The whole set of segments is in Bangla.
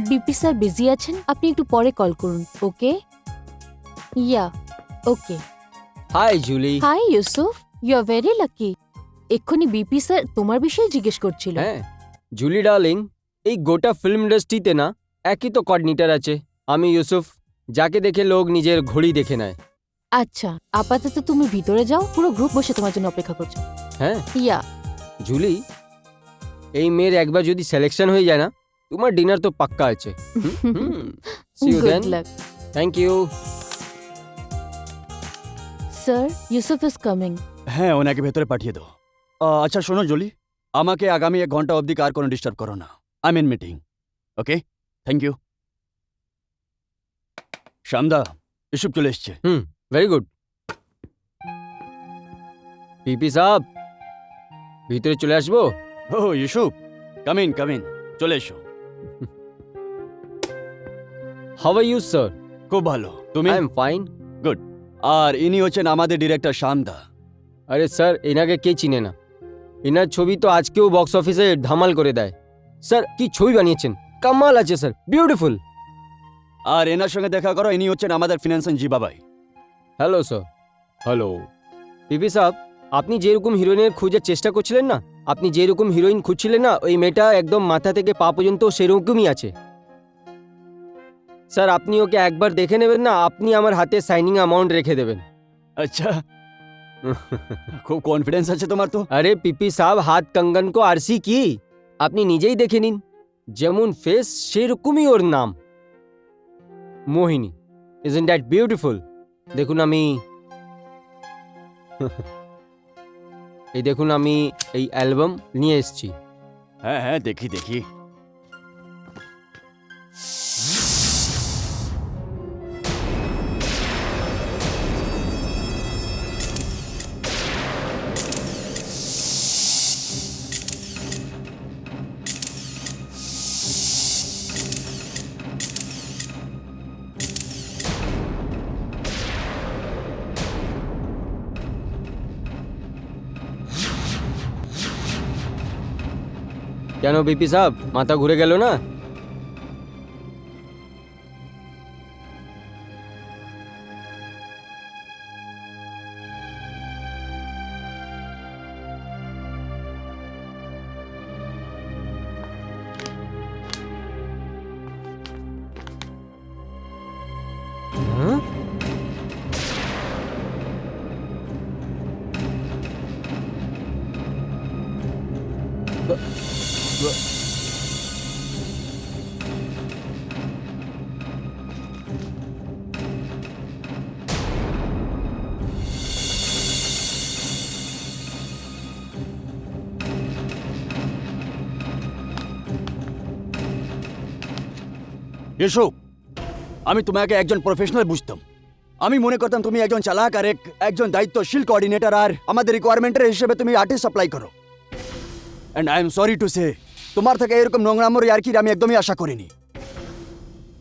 বিপি স্যার বিজি আছেন, আপনি একটু পরে কল করুন। Okay? Yeah, okay. Hi Julie. Hi Yusuf, you are very lucky. এক্ষুনি বিপি স্যার তোমার বিষয়ে জিজ্ঞেস করছিল। হ্যাঁ জুলি ডার্লিং, এই গোটা ফিল্ম ইন্ডাস্ট্রিতে না একই তো কোঅর্ডিনেটর আছে, আমি ইউসুফ, যাকে দেখে লোক নিজের ঘড়ি দেখে নেয়। আচ্ছা, আপাতত তুমি ভিতরে যাও, পুরো গ্রুপ বসে তোমার জন্য অপেক্ষা করছে। হ্যাঁ ইয়া, জুলি, এই মেয়ের একবার যদি সিলেকশন হয়ে যায় না, তোমার ডিনার তো পাক্কা আছে। See you then. Good luck. Thank you. Sir, Yusuf is coming. হ্যাঁ, ওনাকে ভেতরে পাঠিয়ে দাও। আচ্ছা শোনো জলি, আমাকে আগামী 1 ঘন্টা অবধি কার কোনো ডিস্টার্ব করো না। I mean meeting. Okay, thank you. Shyamda, Isup চলে এসছে। Very good. পিপি সাহেব, ভিতরে চলে আসবো? ও ইসুপ, কামিন কামিন, চলে এসো। How are you sir? খুব ভালো, তুমি? I am fine. গুড। আর ইনি হচ্ছেন আমাদের ডিরেক্টর শ্যামদা। আরে স্যার, এনাকে কে চিনে না? এনার ছবি তো আজকেও বক্স অফিসে ধামাল করে দেয়। স্যার কি ছবি বানিয়েছেন, কামাল আছে স্যার, বিউটিফুল। আর এনার সঙ্গে দেখা করো, ইনি হচ্ছেন আমাদের ফিনান্সিয়াল জিবাবাই। Hello sir. হ্যালো পিপি সাহেব, আপনি যেরকম হিরোইনের খোঁজার চেষ্টা করছিলেন না, আপনি যেরকম হিরোইন খুঁজছিলেন না, ওই মেয়েটা একদম মাথা থেকে পা পর্যন্ত সেরকমই আছে। স্যার আপনি ওকে একবার দেখে নেবেন না, আপনি আমার হাতে সাইনিং অ্যামাউন্ট রেখে দেবেন। আচ্ছা, খুব কনফিডেন্স আছে তোমার তো। আরে পিপি সাহেব, হাত কঙ্গন কো আরসি কি, আপনি নিজেই দেখে নিন। যেমন ফেস সেরকমই ওর নাম, মোহিনী। Isn't that beautiful? দেখুন আমি এই দেখুন, আমি এই অ্যালবাম নিয়ে এসেছি। হ্যাঁ হ্যাঁ, দেখি দেখি। কেন বিপি সাহেব, মাথা ঘুরে গেল না? হ্যাঁ? ইসুপ, আমি তোমাকে একজন প্রফেশনাল বুঝতাম। আমি মনে করতাম তুমি একজন চালাক আর একজন দায়িত্বশীল কোঅর্ডিনেটর, আর আমাদের রিকোয়ারমেন্টের হিসেবে তুমি আর্টিস্ট সাপ্লাই করো। And I am sorry to say, তোমার থেকে এরকম নোংরামোর ইয়ার্কির আমি একদমই আশা করিনি।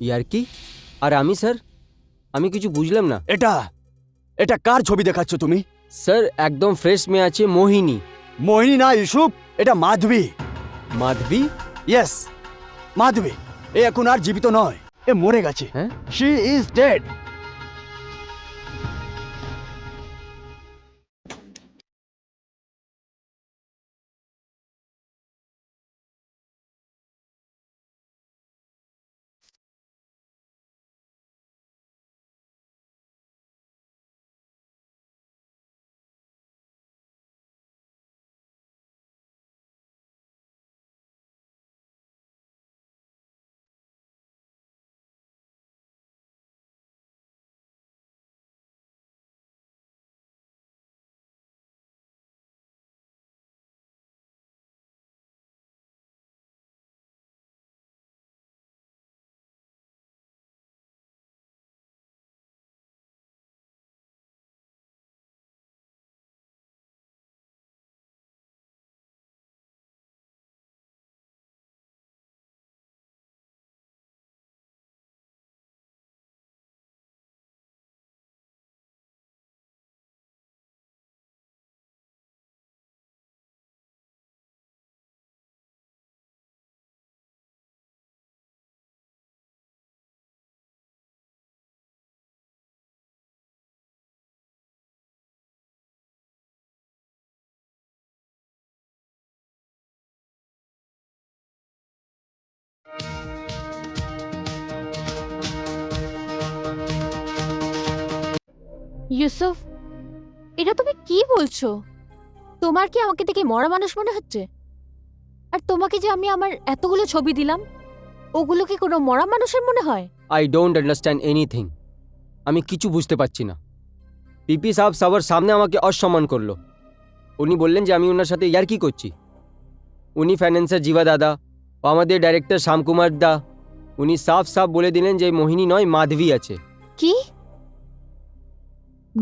ইয়ার কি? আর আমি স্যার, আমি কিছু বুঝলাম না। এটা এটা কার ছবি দেখাচ্ছ তুমি? স্যার একদম ফ্রেশ মেয়ে আছে, মোহিনী। মোহিনী না ইসুপ, এটা মাধবী। মাধবী? ইয়েস, মাধবী। এ এখন আর জীবিত নয়, এ মরে গেছে। হ্যাঁ? She is dead. ইউসুফ, এটা তুমি কি বলছো? তোমার কি আমাকে দেখে মরা মানুষ মনে হচ্ছে? আর তোমাকে যে আমি আমার এতগুলো ছবি দিলাম, ওগুলো কি কোনো মরা মানুষের মনে হয়? I don't understand anything. আমি কিছু বুঝতে পারছি না। পিপি সাহেব সবার সামনে আমাকে অসম্মান করলো। উনি বললেন যে আমি ওনার সাথে ইয়ার্কি করছি। উনি ফাইন্যান্সার জীবা দাদা ও আমাদের ডাইরেক্টর শ্যামকুমার দা, উনি সাফ সাফ বলে দিলেন যে মোহিনী নয়, মাধবী আছে। কি?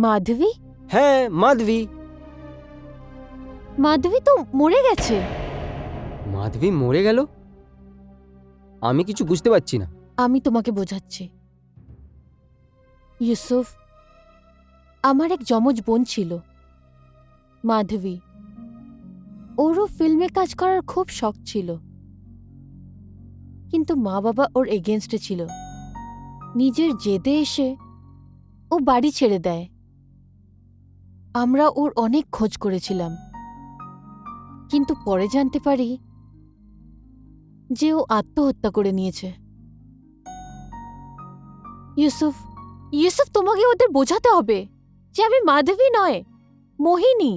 মাধবী? হ্যাঁ, মাধবী। মাধবী তো মরে গেছে। মাধবী মরে গেল? আমি কিছু বুঝতে পারছি না। আমি তোমাকে বোঝাচ্ছি। ইউসুফ, আমার এক যমজ বোন ছিল, মাধবী। ওরও ফিল্মে কাজ করার খুব শখ ছিল, কিন্তু মা বাবা ওর এগেনস্টে ছিল। নিজের জেদে এসে ও বাড়ি ছেড়ে দেয়। আমরা ওর অনেক খোঁজ করেছিলাম, কিন্তু পরে জানতে পারি যে ও আত্মহত্যা করে নিয়েছে। ইউসুফ, ইউসুফ, তোমাকে ওদের বোঝাতে হবে যে আমি মাধবী নয়, মোহিনী।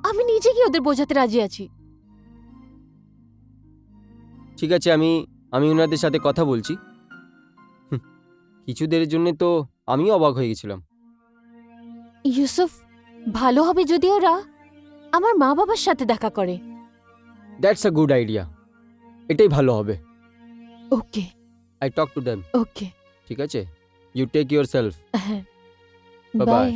আমি নিজে কি ওদের বোঝাতে রাজি আছি। ঠিক আছে, আমি ওনাদের সাথে কথা বলছি। কিছুদের জন্য তো আমিও অবাক হয়ে গেছিলাম। ইউসুফ, ভালো হবে যদি ওরা আমার মা বাবার সাথে দেখা করে। That's a good idea. এটাই ভালো হবে। ওকে, আই টক টু দেম। ওকে। ঠিক আছে, ইউ টেক ইউর সেলফ। হ্যাঁ, Bye-bye. বাই।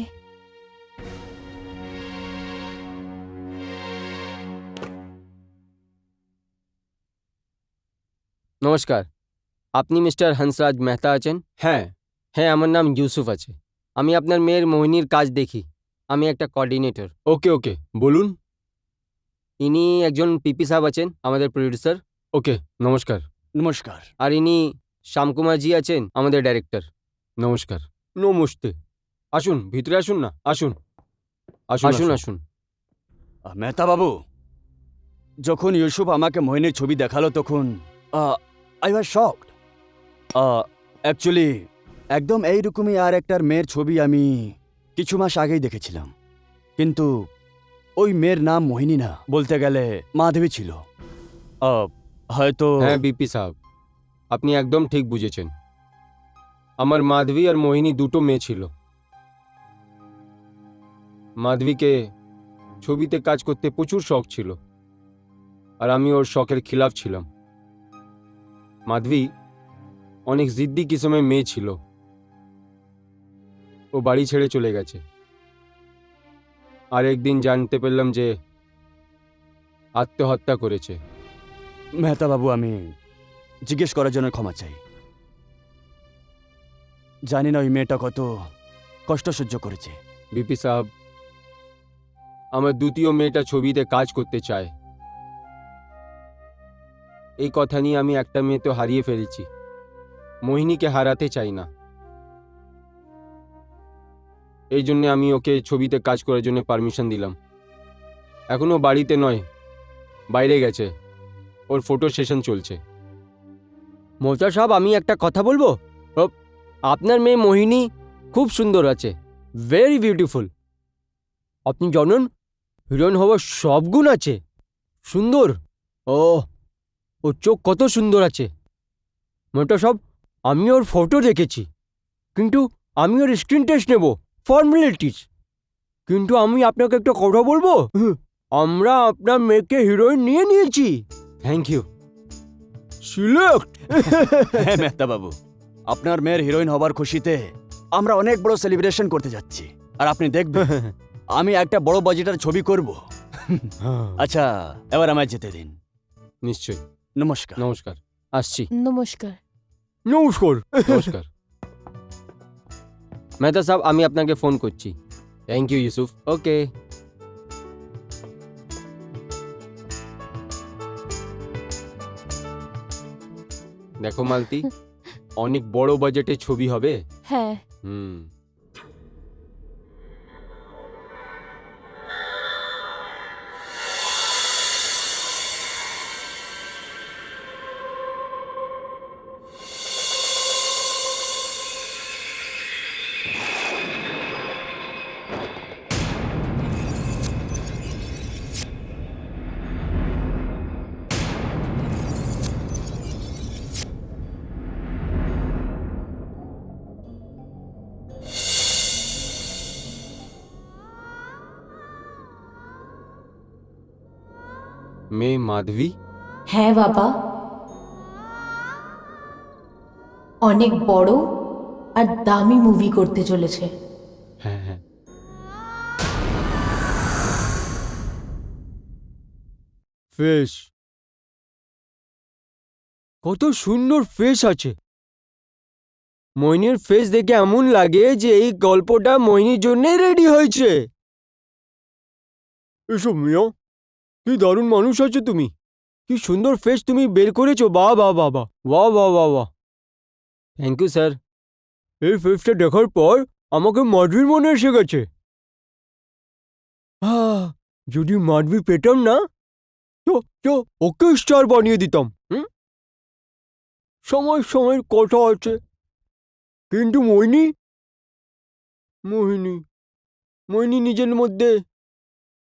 নমস্কার, আপনি মিস্টার হংসরাজ মেহতা আছেন? হ্যাঁ। হ্যাঁ, আমার নাম ইউসুফ আছে। আমি আপনার মেয়ের মোহিনীর কাজ দেখি। আমি একটা কোঅর্ডিনেটর। ওকে ওকে, বলুন। ইনি একজন পিপি সাহেব আছেন, আমাদের প্রডিউসার। ওকে, নমস্কার। নমস্কার। আর ইনি শ্যামকুমারজি আছেন, আমাদের ডাইরেক্টর। নমস্কার। নমস্তে। আসুন, ভিতরে আসুন না। আসুন আসুন আসুন আসুন। মেহতা বাবু, যখন ইউসুফ আমাকে মোহিনীর ছবি দেখালো তখন আই ওয়াজ শকড। অ্যাকচুয়ালি একদম এইরকমই আর একটার মেয়ের ছবি আমি কিছু মাস আগেই দেখেছিলাম, কিন্তু ওই মেয়ের নাম মোহিনী না, বলতে গেলে মাধবী ছিল। হয়তো হ্যাঁ বিপি সাহেব, আপনি একদম ঠিক বুঝেছেন। আমার মাধবী আর মোহিনী দুটো মেয়ে ছিল। মাধবীকে ছবিতে কাজ করতে প্রচুর শখ ছিল, আর আমি ওর শখের খিলাফ ছিলাম। মাধবী অনেক জিদ্দি কিসমের মেয়ে ছিল। ও বাড়ি ছেড়ে চলে গেছে। আর একদিন জানতে পারলাম যে আত্মহত্যা করেছে। মেহতা বাবু, আমি জিজ্ঞেস করার জন্য ক্ষমা চাই। জানি না ওই মেয়েটা কত কষ্ট সহ্য করেছে। বিপি সাহেব, আমার দ্বিতীয় মেয়েটা ছবিতে কাজ করতে চায়। এই কথা নিয়ে আমি একটা মেয়ে তো হারিয়ে ফেলেছি, মোহিনীকে হারাতে চাই না। এই জন্য আমি ওকে ছবিতে কাজ করার জন্য পারমিশন দিলাম। এখনো বাড়িতে নয়, বাইরে গেছে, ওর ফটো সেশন চলছে। মোজা সাহেব, আমি একটা কথা বলবো? আপনার মেয়ে মোহিনী খুব সুন্দর আছে, ভেরি বিউটিফুল। আপনি জানেন, হিরোইন হওয়ার সব গুণ আছে। সুন্দর, ওর চোখ কত সুন্দর আছে। মোটা সাহেব, আমি ওর ফটো দেখেছি, কিন্তু আমি ওর স্ক্রিন টেস্ট নেব, ফর্মালিটিস। কিন্তু আমি আপনাকে একটা কথা বলবো, আমরা আপনার মেয়েকে হিরোইন নিয়ে নিয়েছি। Thank you. সিলেক্ট। হ্যাঁ মেহতা বাবু, আপনার মেয়ের হিরোইন হবার খুশিতে আমরা অনেক বড় সেলিব্রেশন করতে যাচ্ছি, আর আপনি দেখবেন আমি একটা বড় বাজেটের ছবি করব। আচ্ছা, এবার আমায় যেতে দিন। নিশ্চয়ই। নমস্কার। নমস্কার। আসছি। নমস্কার। নমস্কার। নমস্কার। মেহতা সাহেব, আমি আপনাকে ফোন করছি। Thank you Yusuf. ওকে। দেখো মালতি, অনেক বড় বাজেটের ছবি হবে। হ্যাঁ, হুম। মেয়ে মাধবী? হ্যাঁ বাবা, অনেক বড় আর দামি মুভি করতে চলেছে। হ্যাঁ হ্যাঁ। ফেস, কত সুন্দর ফেস আছে। মোহিনীর ফেস দেখে এমন লাগে যে এই গল্পটা মোহিনীর জন্যই রেডি হয়েছে। এসব মিয়া, কি দারুণ মানুষ আছো তুমি। কি সুন্দর ফেস তুমি বের করেছো। বাহ বাহ বাহ বাহ, বাহ বাহ বাহ বাহ। Thank you sir. এই ফেসটা দেখার পর আমাকে মাধবীর মনে এসে গেছে। যদি মাধবী পেতাম না তো তো ওকে স্টার বানিয়ে দিতাম। সময় সময়ের কথা আছে, কিন্তু মোহিনী, মোহিনী, মোহিনী নিজের মধ্যে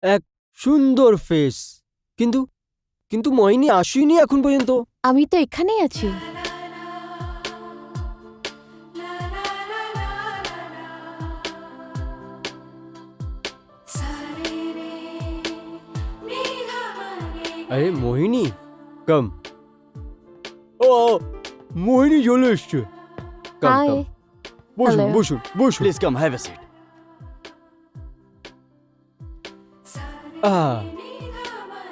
এক সুন্দর ফেস, কিন্তু কিন্তু মোহিনী আসেনি এখন পর্যন্ত। আমি তো এখানেই আছি। আরে মোহিনী, কাম। ও, মোহিনী চলে এসছে। কাম হাই। কাম, বসুন Hello. বসুন বসুন। Please come, have a seat.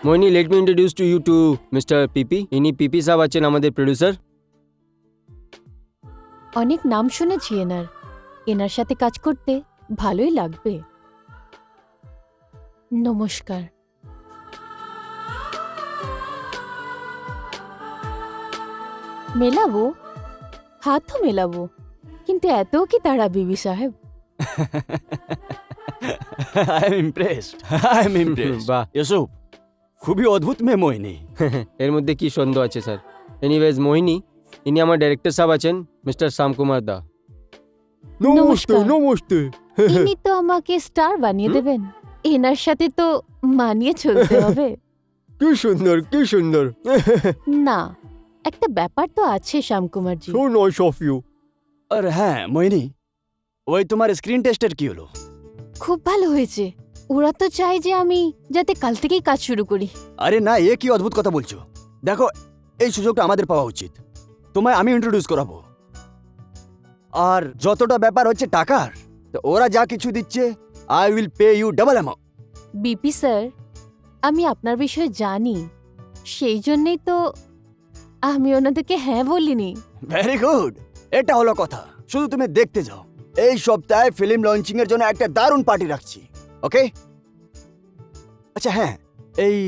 Mohini, let me introduce to you to mister PP. ইনি পিপি সাহেব আছেন আমাদের প্রডিউসার। অনেক নাম শুনেছি এনার, এনার সাথে কাজ করতে ভালোই লাগবে। নমস্কার। মেলাবো, হাতও মেলাবো, কিন্তু এত কি তারা বিবি সাহেব? I am impressed, I am impressed. বাহ, ইউসুফ, খুবই অদ্ভুত মেয়ে মোহিনী। এর মধ্যে কি সন্দেহ আছে স্যার? এনিওয়েজ মোহিনী, ইনি আমার ডাইরেক্টর সাহেব আছেন মিস্টার শ্যাম কুমার দা। নমস্কার। নমস্তে। ইনি তো আমাকে স্টার বানিয়ে দেবেন, এনার সাথে তো মানিয়ে চলতে হবে। কি সুন্দর, কি সুন্দর। না, একটা ব্যাপার তো আছে Shyamkumarji. So nice of you. আর হ্যাঁ মোহিনী, ওই তোমার স্ক্রিন টেস্টের কি হলো? খুব ভালো হয়েছে। ওরা তো চায় যে আমি যাতে কাল থেকেই কাজ শুরু করি। আরে না, এ কি অদ্ভুত কথা বলছো। দেখো, এই সুযোগটা আমাদের পাওয়া উচিত। তোমায় আমি ইন্ট্রোডিউস করাবো। আর যতটা ব্যাপার হচ্ছে টাকার, তো ওরা যা কিছু দিচ্ছে, I will pay U double amount. BP sir, আমি আপনার বিষয়ে জানি, সেই জন্যই তো আমি ওনাদেরকে হ্যাঁ বলিনি। ভেরি গুড, এটা হলো কথা। শুধু তুমি দেখতে যাও, এই সপ্তাহে ফিল্ম লঞ্চিং এর জন্য একটা দারুণ পার্টি রাখছি। ওকে? আচ্ছা হ্যাঁ, এই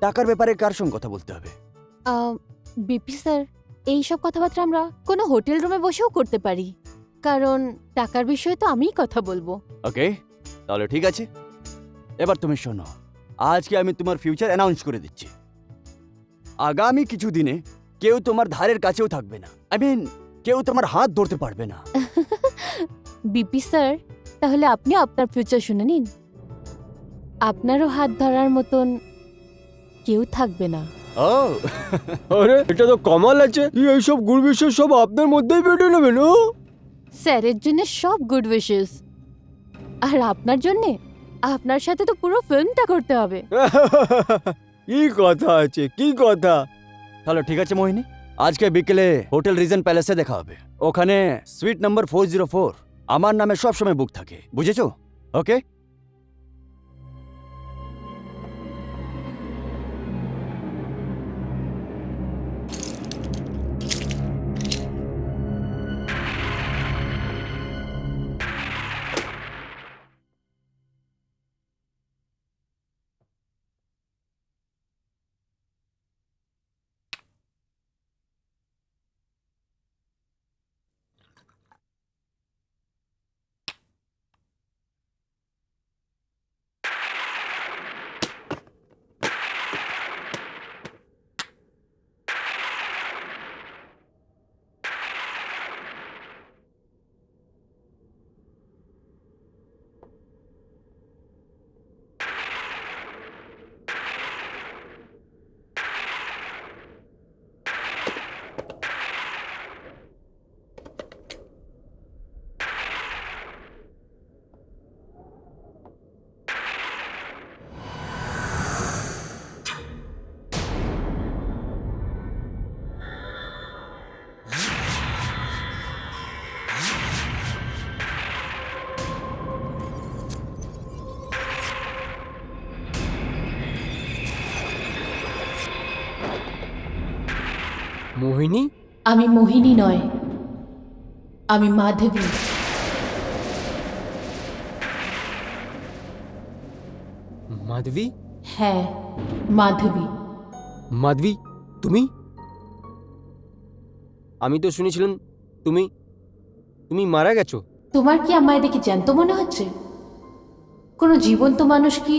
টাকার ব্যাপারে কার সঙ্গে কথা বলতে হবে? বিপি স্যার, এইসব কথাবার্তা আমরা কোনো হোটেল রুমে বসেও করতে পারি, কারণ টাকার বিষয়ে তো আমিই কথা বলবো। ওকে, তাহলে ঠিক আছে। এবার তুমি শোনো, আজকে আমি তোমার ফিউচার অ্যানাউন্স করে দিচ্ছি। আগামী কিছু দিনে কেউ তোমার ধারের কাছেও থাকবে না। আই মিন, কেউ তোমার হাত ধরতে পারবে না। বিপি স্যার, তাহলে আপনি আপনার ফিউচার শুনে নিন। আপনারও হাত ধরার মতন কেউ থাকবে না। ও আরে এটা তো কমাল আছে। কি এইসব গুড় বিষয় সব আপনার মধ্যেই বেটে নেবেন? স্যারের জন্য সব গুড উইশেস, আর আপনার জন্যে আপনার সাথে তো পুরো ফিল্মটা করতে হবে। কি কথা আছে, কি কথা। তাহলে ঠিক আছে মোহিনী, আজকে বিকেলে হোটেল রিজেন্ট প্যালেসে দেখা হবে। ওখানে সুইট নাম্বার 404 আমার নামে সবসময় বুক থাকে, বুঝেছো? ওকে? মোহিনী? আমি মোহিনী নয়, আমি মাধবী। মাধবী? হ্যাঁ, মাধবী। মাধবী, তুমি? আমি তো শুনেছিলাম তুমি তুমি মারা গেছো। তোমার কি আমায় দেখে জ্যান্ত মনে হচ্ছে? কোনো জীবন্ত মানুষ কি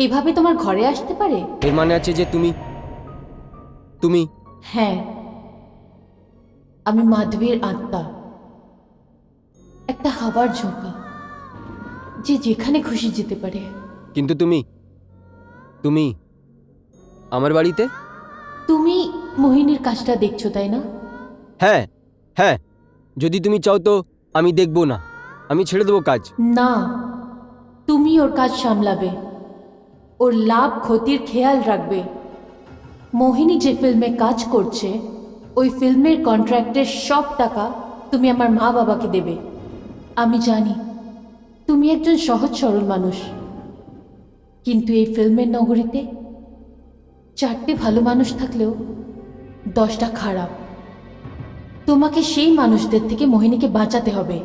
এভাবে তোমার ঘরে আসতে পারে? এর মানে আছে যে তুমি তুমি হ্যাঁ, আমি মাধবীর আত্মা, একটা হাওয়ার ঝোঁকা যে যেখানে খুশি যেতে পারে। কিন্তু তুমি তুমি আমার বাড়িতে? তুমি মোহিনীর কাজটা দেখছো, তাই না? হ্যাঁ হ্যাঁ, যদি তুমি চাও তো আমি দেখবো না, আমি ছেড়ে দেবো কাজ। না, তুমি ওর কাজ সামলাবে, ওর লাভ ক্ষতির খেয়াল রাখবে। মোহিনী যে ফিল্মে কাজ করছে, ওই ফিল্মের কন্ট্রাক্টের সব টাকা তুমি আমার মা বাবাকে দেবে। আমি জানি তুমি একজন সহজ সরল মানুষ, কিন্তু এই ফিল্মের নগরীতে 4টে ভালো মানুষ থাকলেও 10টা খারাপ। তোমাকে সেই মানুষদের থেকে মোহিনীকে বাঁচাতে হবে।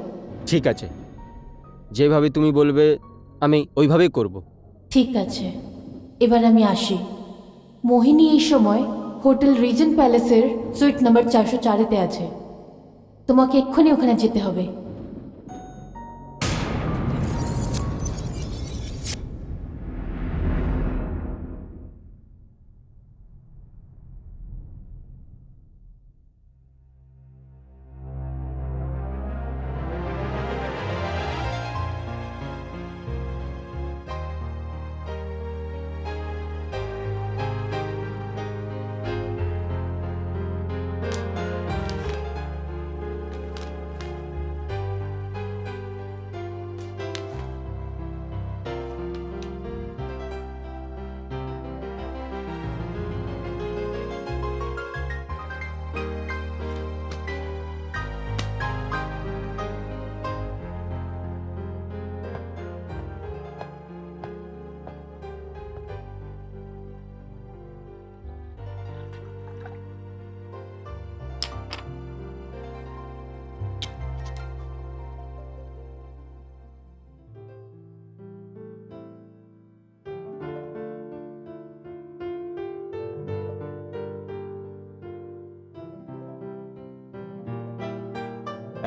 ঠিক আছে, যেভাবে তুমি বলবে আমি ওইভাবেই করব। ঠিক আছে, এবার আমি আসি। মোহিনী এই সময় হোটেল রিজেন্ট প্যালেসের সুইট নাম্বার 404-এতে আছে। তোমাকে এক্ষুনি ওখানে যেতে হবে।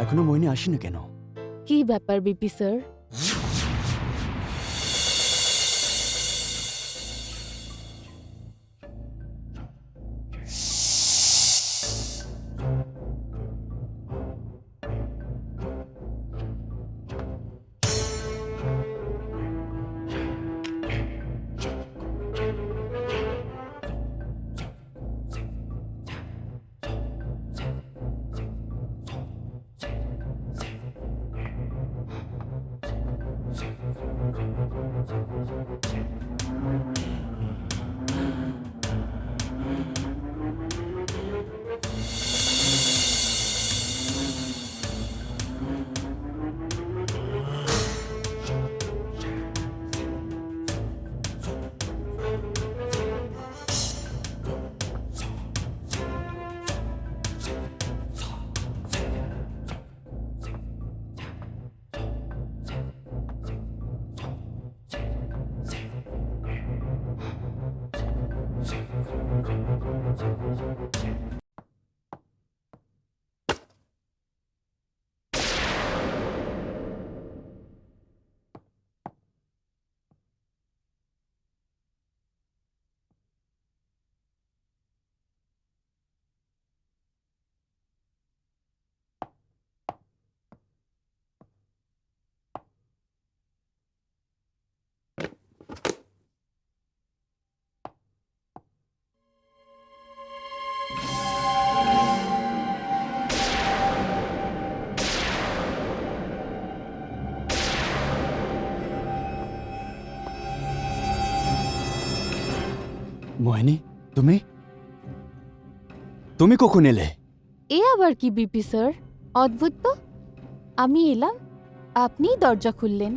এখনো মোহিনী আসেনি কেন? কি ব্যাপার বিপি স্যার? মোহিনী, তুমি তুমি কখন এলে? এ আবার কি বিপি স্যার? অদ্ভুত তো। আমি এলাম, আপনিই দরজা খুললেন।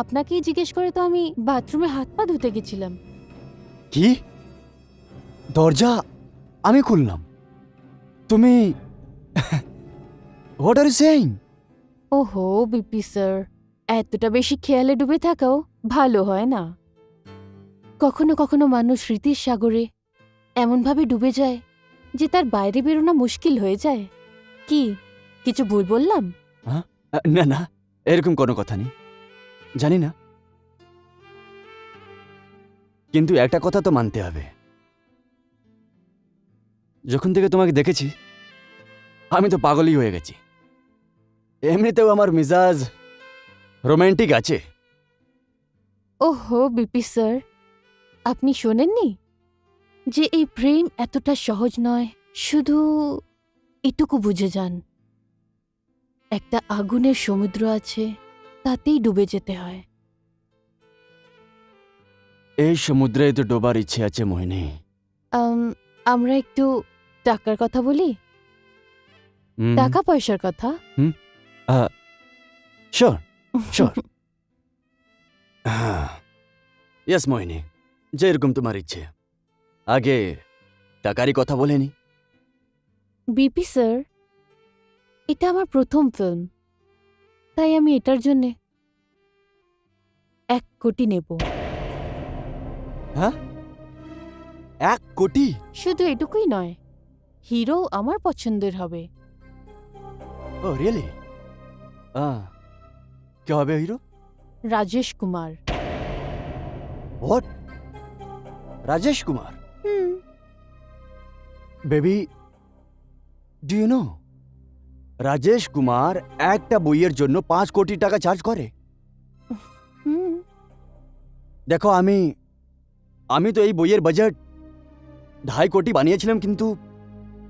আপনাকেই জিজ্ঞেস করে তো আমি বাথরুমে হাত পা ধুতে গেছিলাম। কি? দরজা আমি খুললাম? তুমি হোয়াট আর ইউ সেইং? ওহো বিপি স্যার, এতটা বেশি খেয়ালে ডুবে থাকাও ভালো হয় না। কখনো কখনো মানুষ স্মৃতির সাগরে এমনভাবে ডুবে যায় যে তার বাইরে বেরোনো মুশকিল হয়ে যায়। কি কিছু ভুল বললাম? না না, এরকম কোনো কথা নেই, জানি না, কিন্তু একটা কথা তো মানতে হবে, যখন থেকে তোমাকে দেখেছি আমি তো পাগলই হয়ে গেছি। এমনিতেও আমার মিজাজ রোমান্টিক আছে। ওহো বিপি স্যার, আপনি শোনেননি যে এই প্রেম এতটা সহজ নয়? শুধু এটুকু বুঝে যান, একটা আগুনের সমুদ্র আছে, তাতেই ডুবে যেতে হয়। এই সমুদ্রে তো ডোবার ইচ্ছে আছে মোহিনী। আমরা একটু টাকার কথা বলি, টাকা পয়সার কথা। Sure sure. ইয়েস মোহিনী, যেরকম তোমার ইচ্ছে, আগে টাকারই কথা বলেনি। বিপি স্যার, এটা আমার প্রথম ফিল্ম, তাই আমি এটার জন্যে 1 কোটি নেব। হ্যাঁ, 1 কোটি? শুধু এটুকুই নয়, হিরো আমার পছন্দের হবে। ও রিয়েলি? কে হবে hero? Rajesh Kumar. What? Rajesh Kumar? Hmm, baby, do you know Rajesh Kumar একটা বইয়ের জন্য 5 কোটি টাকা চার্জ করে? হুম। দেখো, আমি তো এই বইয়ের বাজেট 2.5 কোটি বানিয়েছিলাম, কিন্তু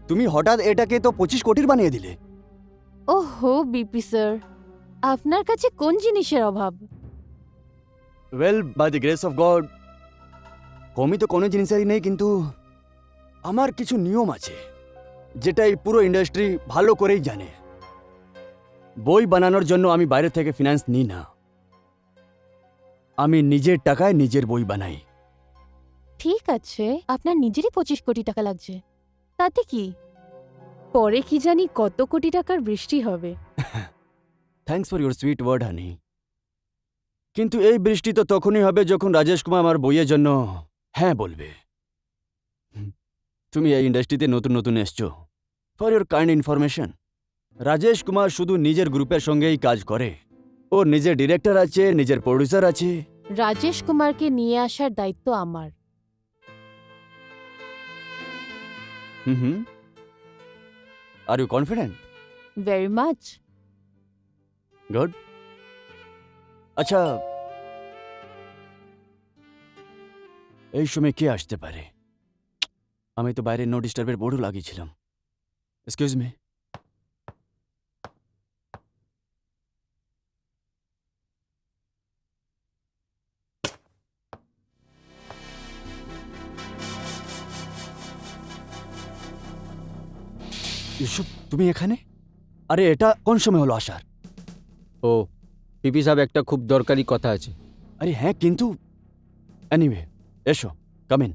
তুমি হঠাৎ এটাকে তো 25 কোটির বানিয়ে দিলে। ওহো বিপি স্যার, আপনার কাছে কোন জিনিসের অভাব? Well, by the grace of God, কমই তো কোনো জিনিসেরই নেই, কিন্তু আমার কিছু নিয়ম আছে যেটা এই পুরো ইন্ডাস্ট্রি ভালো করেই জানে। বই বানানোর জন্য আমি বাইরে থেকে ফিনান্স নিই না, আমি নিজের টাকায় নিজের বই বানাই। ঠিক আছে, আপনার নিজেরই 25 কোটি টাকা লাগছে, তাতে কি? পরে কি জানি কত কোটি টাকার বৃষ্টি হবে। Thanks for your sweet word honey, কিন্তু এই বৃষ্টি তো তখনই হবে যখন রাজেশ কুমার আমার বইয়ের জন্য হ্যাঁ বলবে। তুমি এই ইন্ডাস্ট্রিতে নতুন নতুন এসছো, for your kind information, Rajesh Kumar শুধু নিজের গ্রুপের সঙ্গেই কাজ করে। ওর নিজের ডিরেক্টর আছে, নিজের প্রডিউসার আছে। রাজেশ কুমারকে নিয়ে আসার দায়িত্ব আমার। Hmm. Are you confident? Very much. Good. আচ্ছা, এই সময় কে আসতে পারে? আমি তো বাইরে নো ডিস্টার্বের বোর্ডও লাগিয়েছিলাম। Excuse me. ইউসুফ, তুমি এখানে? আরে এটা কোন সময় হলো আসার? ও পিপি সাহেব, একটা খুব দরকারি কথা আছে। আরে হ্যাঁ, কিন্তু এনিওয়ে, এসো, come in.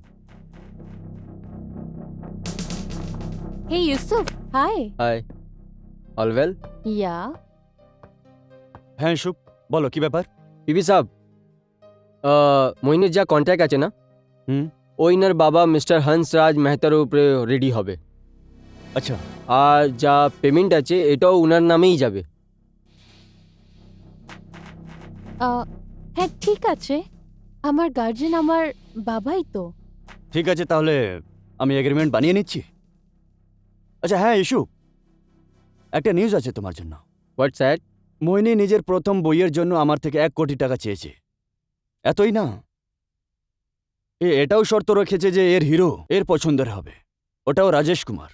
Hey Yusuf, hi. Hi, all well? Yeah. হ্যাঁ ইউসুফ, বলো কি ব্যাপার? পিপি সাহেব, মোহিনীর যা কন্ট্যাক্ট আছে না, হুম। ওইনার বাবা মিস্টার হংসরাজ মেহতার উপরে রেডি হবে, আচ্ছা, আর যা পেমেন্ট আছে এটাও উনার নামেই যাবে। হ্যাঁ ঠিক আছে, আমার গার্জেন আমার বাবাই তো। ঠিক আছে, তাহলে আমি এগ্রিমেন্ট বানিয়ে নিচ্ছি। আচ্ছা হ্যাঁ ইস্যু, একটা নিউজ আছে তোমার জন্য। What sir? মোহিনী নিজের প্রথম বইয়ের জন্য আমার থেকে 1 কোটি টাকা চেয়েছে। এতই না, এটাও শর্ত রেখেছে যে এর হিরো এর পছন্দের হবে, ওটাও রাজেশ কুমার।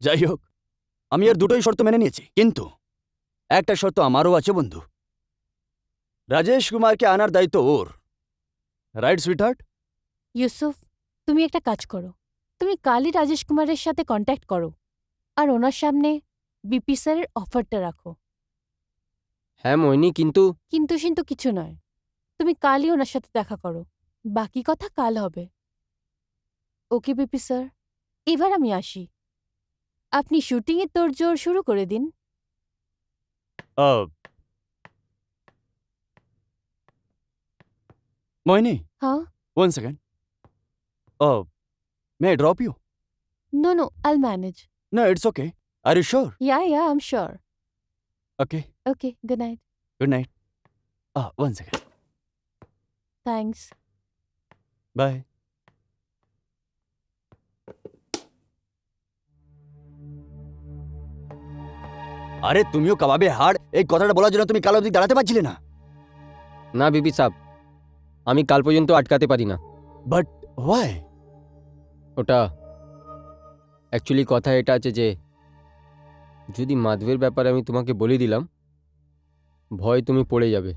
যাই হোক, আমি এর দুটোই শর্ত মেনে নিয়েছি, কিন্তু একটা শর্ত আমারও আছে বন্ধু। রাজেশ কুমারকে আনার দায়িত্ব ওর, রাইট সুইটহার্ট? ইউসুফ, তুমি একটা কাজ করো, তুমি কালই রাজেশ কুমারের সাথে কন্ট্যাক্ট করো, আর ওনার সামনে বিপি স্যারের অফারটা রাখো। হ্যাঁ মোহিনী, কিন্তু কিন্তু কিছু নয়, তুমি কালই ওনার সাথে দেখা করো, বাকি কথা কাল হবে। ওকে বিপি স্যার, এবার আমি আসি। আপনি শুটিং এর তোড়জোড় শুরু করে দিন। मोहिनी हाँ। 1 second may I drop you? No no, I'll manage. No, it's okay. Are you sure? Yeah, I'm sure. Okay. Okay, good night. Good night. 1 second. Thanks. Bye. আরে তুমিও কাবাবে হাড়, এই কথাটা বলার জন্য তুমি কাল অবধি দাঁড়াতে পারছিলে না? না বিপি সাহেব, আমি কাল পর্যন্ত আটকাতে পারি না। But why? ওটা অ্যাকচুয়ালি কথা এটা আছে যে যদি মাধবের ব্যাপারে আমি তোমাকে বলে দিলাম, ভয় তুমি পড়ে যাবে।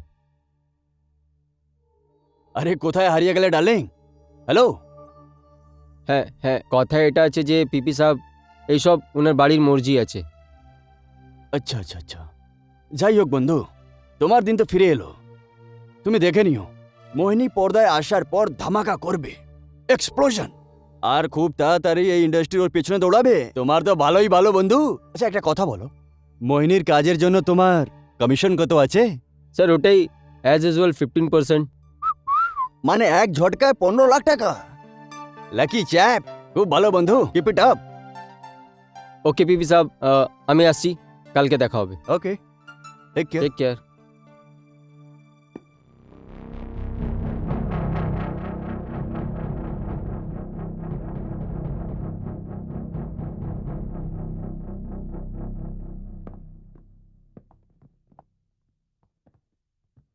আরে কোথায় হারিয়ে গেলে ডার্লিং? হ্যালো। হ্যাঁ হ্যাঁ, কথা এটা আছে যে পিপি সাহেব এইসব ওনার বাড়ির মর্জি আছে। আচ্ছা আচ্ছা আচ্ছা, যাই হোক বন্ধু, তোমার দিন তো ফিরে এলো। তুমি দেখে নিও, মোহিনী পর্দায় আসার পর ধামাকা করবে, এক্সপ্লোশন, আর খুব তাড়াতাড়ি এই ইন্ডাস্ট্রির ওর পেছনে দৌড়াবে। তোমার তো ভালোই ভালো বন্ধু। আচ্ছা একটা কথা বলো, মোহিনীর কাজের জন্য তোমার কমিশন কত আছে? স্যার ওটাই অ্যাজ ইউজুয়াল 15%। মানে এক ঝটকায় 15 লাখ টাকা? লাকি চ্যাপ, খুব ভালো বন্ধু, কিপ ইট আপ। ওকে পিপি সাহেব, আমি আসছি, কালকে দেখা হবে। Okay, take care. Take care.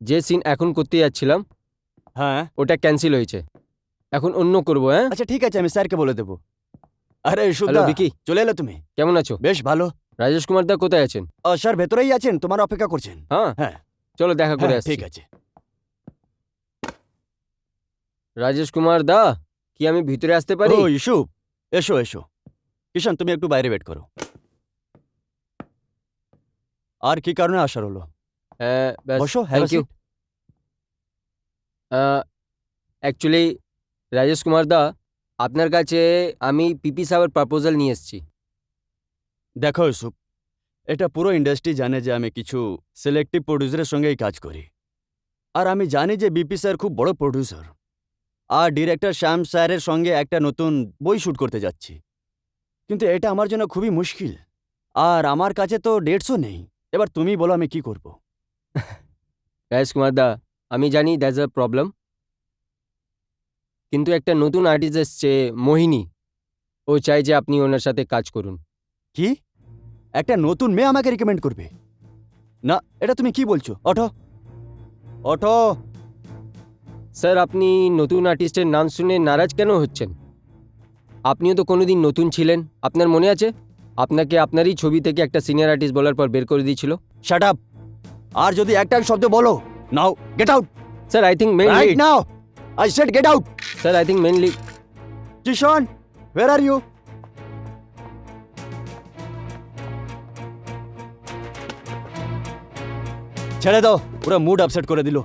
যে সিন এখন করতে যাচ্ছিলাম হ্যাঁ ওটা ক্যান্সেল হয়েছে, এখন অন্য করবো। হ্যাঁ আচ্ছা ঠিক আছে, আমি স্যারকে বলে দেবো। আরে হ্যালো সুদা, বিকি, চলে এলো তুমি? কেমন আছো? বেশ ভালো। রাজেশ কুমার দা কোথায় আছেন? স্যার ভেতরেই আছেন, তোমার অপেক্ষা করছেন। হ্যাঁ হ্যাঁ চলো দেখা করে হ্যাঁ, আসছি। ঠিক আছে। রাজেশ কুমার দা, কি আমি ভিতরে আসতে পারি? ও ইস্যু, এসো এসো। কিষান তুমি একটু বাইরে ওয়েট করো। আর কি কারণে আসার হলো? হ্যাঁ বসো, thank you. Actually Rajesh Kumar দা, আপনার কাছে আমি পিপি সাহেবের প্রপোজাল নিয়ে এসেছি। দেখো ইউসুফ, এটা পুরো ইন্ডাস্ট্রি জানে যে আমি কিছু সিলেক্টিভ প্রডিউসারের সঙ্গেই কাজ করি, আর আমি জানি যে বিপি স্যার খুব বড় প্রডিউসার, আর ডিরেক্টর শ্যাম স্যারের সঙ্গে একটা নতুন বই শ্যুট করতে যাচ্ছি। কিন্তু এটা আমার জন্য খুবই মুশকিল, আর আমার কাছে তো ডেটসও নেই। এবার তুমি বলো আমি কি করব? রাজেশ কুমার দা, আমি জানি দ্যাটস আ প্রবলেম, কিন্তু একটা নতুন আর্টিস্ট এসছে মোহিনী, ও চাই যে আপনি ওনার সাথে কাজ করুন। কি? একটা নতুন মেয়ে আমাকে রিকমেন্ড করবে? না, এটা তুমি কি বলছো? ওঠো ওঠো। স্যার আপনি নতুন আর্টিস্টের নাম শুনে নারাজ কেন হচ্ছেন? আপনিও তো কোনোদিন নতুন ছিলেন, আপনার মনে আছে? আপনাকে আপনারই ছবি থেকে একটা সিনিয়র আর্টিস্ট বলার পর বের করে দিয়েছিল। Shut up! আর যদি একটা শব্দ বলো, now get out sir I think men right lead. Now. I said get out. Sir I think men lead. Zeeshan, where are you? ছেড়ে দাও, পুরো মুড আপসেট করে দিল।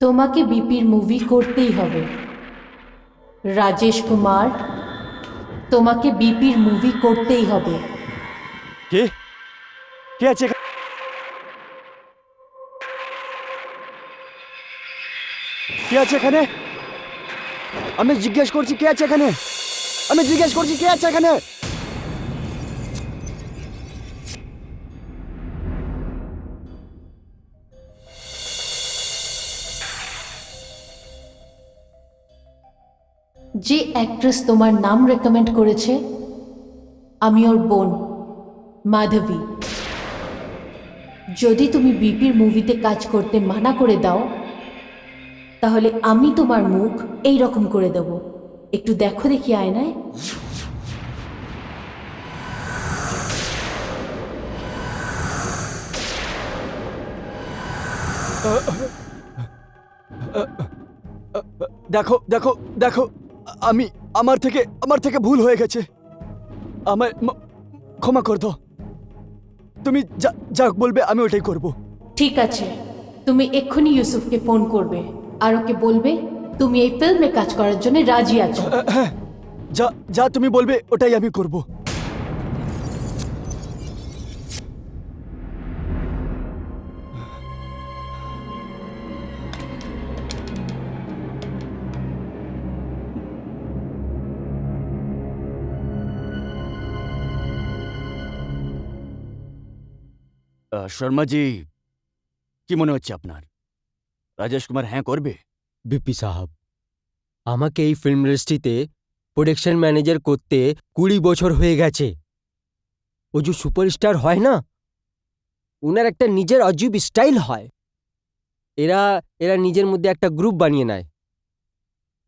তোমাকে বিপির মুভি করতেই হবে রাজেশ কুমার, তোমাকে বিপির মুভি করতেই হবে। কে কে আছে? কে আছে এখানে? আমি জিজ্ঞেস করছি কে আছে এখানে? আমি জিজ্ঞেস করছি কে আছে এখানে? যে অ্যাক্ট্রেস তোমার নাম রেকমেন্ড করেছে, আমি ওর বোন মাধবী। যদি তুমি বিপির মুভিতে কাজ করতে মানা করে দাও, তাহলে আমি তোমার মুখ এই রকম করে দেব। একটু দেখো দেখি আয়নায়। দেখো দেখো দেখো, আমার থেকে ভুল হয়ে গেছে, আমায় ক্ষমা কর দাও। তুমি যা বলবে আমি ওটাই করব। ঠিক আছে, তুমি এক্ষুনি ইউসুফকে ফোন করবে আর ওকে বলবে তুমি এই ফিল্মে কাজ করার জন্য রাজি আছো। হ্যাঁ, যা তুমি বলবে ওটাই আমি করব। শর্মাজি, কি মনে হচ্ছে আপনার? রাজেশ কুমার হ্যাঁ করবে? বিপি সাহাব, আমাকে এই ফিল্ম ইন্ডাস্ট্রিতে প্রোডাকশন ম্যানেজার করতে 20 বছর হয়ে গেছে। ও যে সুপারস্টার হয় না, ওনার একটা নিজের অজীব স্টাইল হয়। এরা নিজের মধ্যে একটা গ্রুপ বানিয়ে নেয়।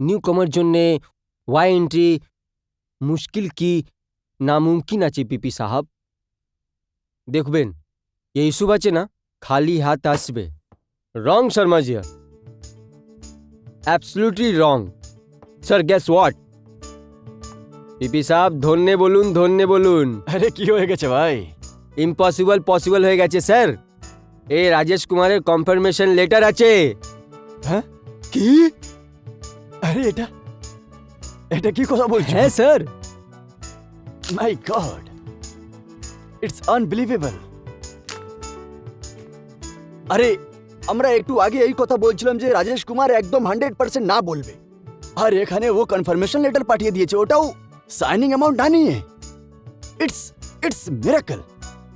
নিউ কমার জন্যে ওয়াই এন্ট্রি মুশকিল কি নামুমকিন আছে পিপি সাহাব। দেখবেন এই ইস্যু আছে না, খালি হাত আসবে। Wrong Sharmaji, absolutely wrong. Sir guess what? PP সাহেব ধন্যে বলুন। আরে কি হয়ে গেছে ভাই? ইম্পসিবল পসিবল হয়ে গেছে স্যার। এই রাজেশ কুমারের কনফার্মেশন লেটার আছে। হ্যাঁ? কি? আরে এটা কি কথা বলছো? হ্যাঁ sir. My god, it's unbelievable. আরে আমরা একটু আগে এই কথা বলছিলাম যে রাজেশ কুমার একদম 100% না বলবে, আর এখানে ও কনফার্মেশন লেটার পাঠিয়ে দিয়েছে, ওটাও সাইনিং অ্যামাউন্ট না নিয়ে। It's miracle.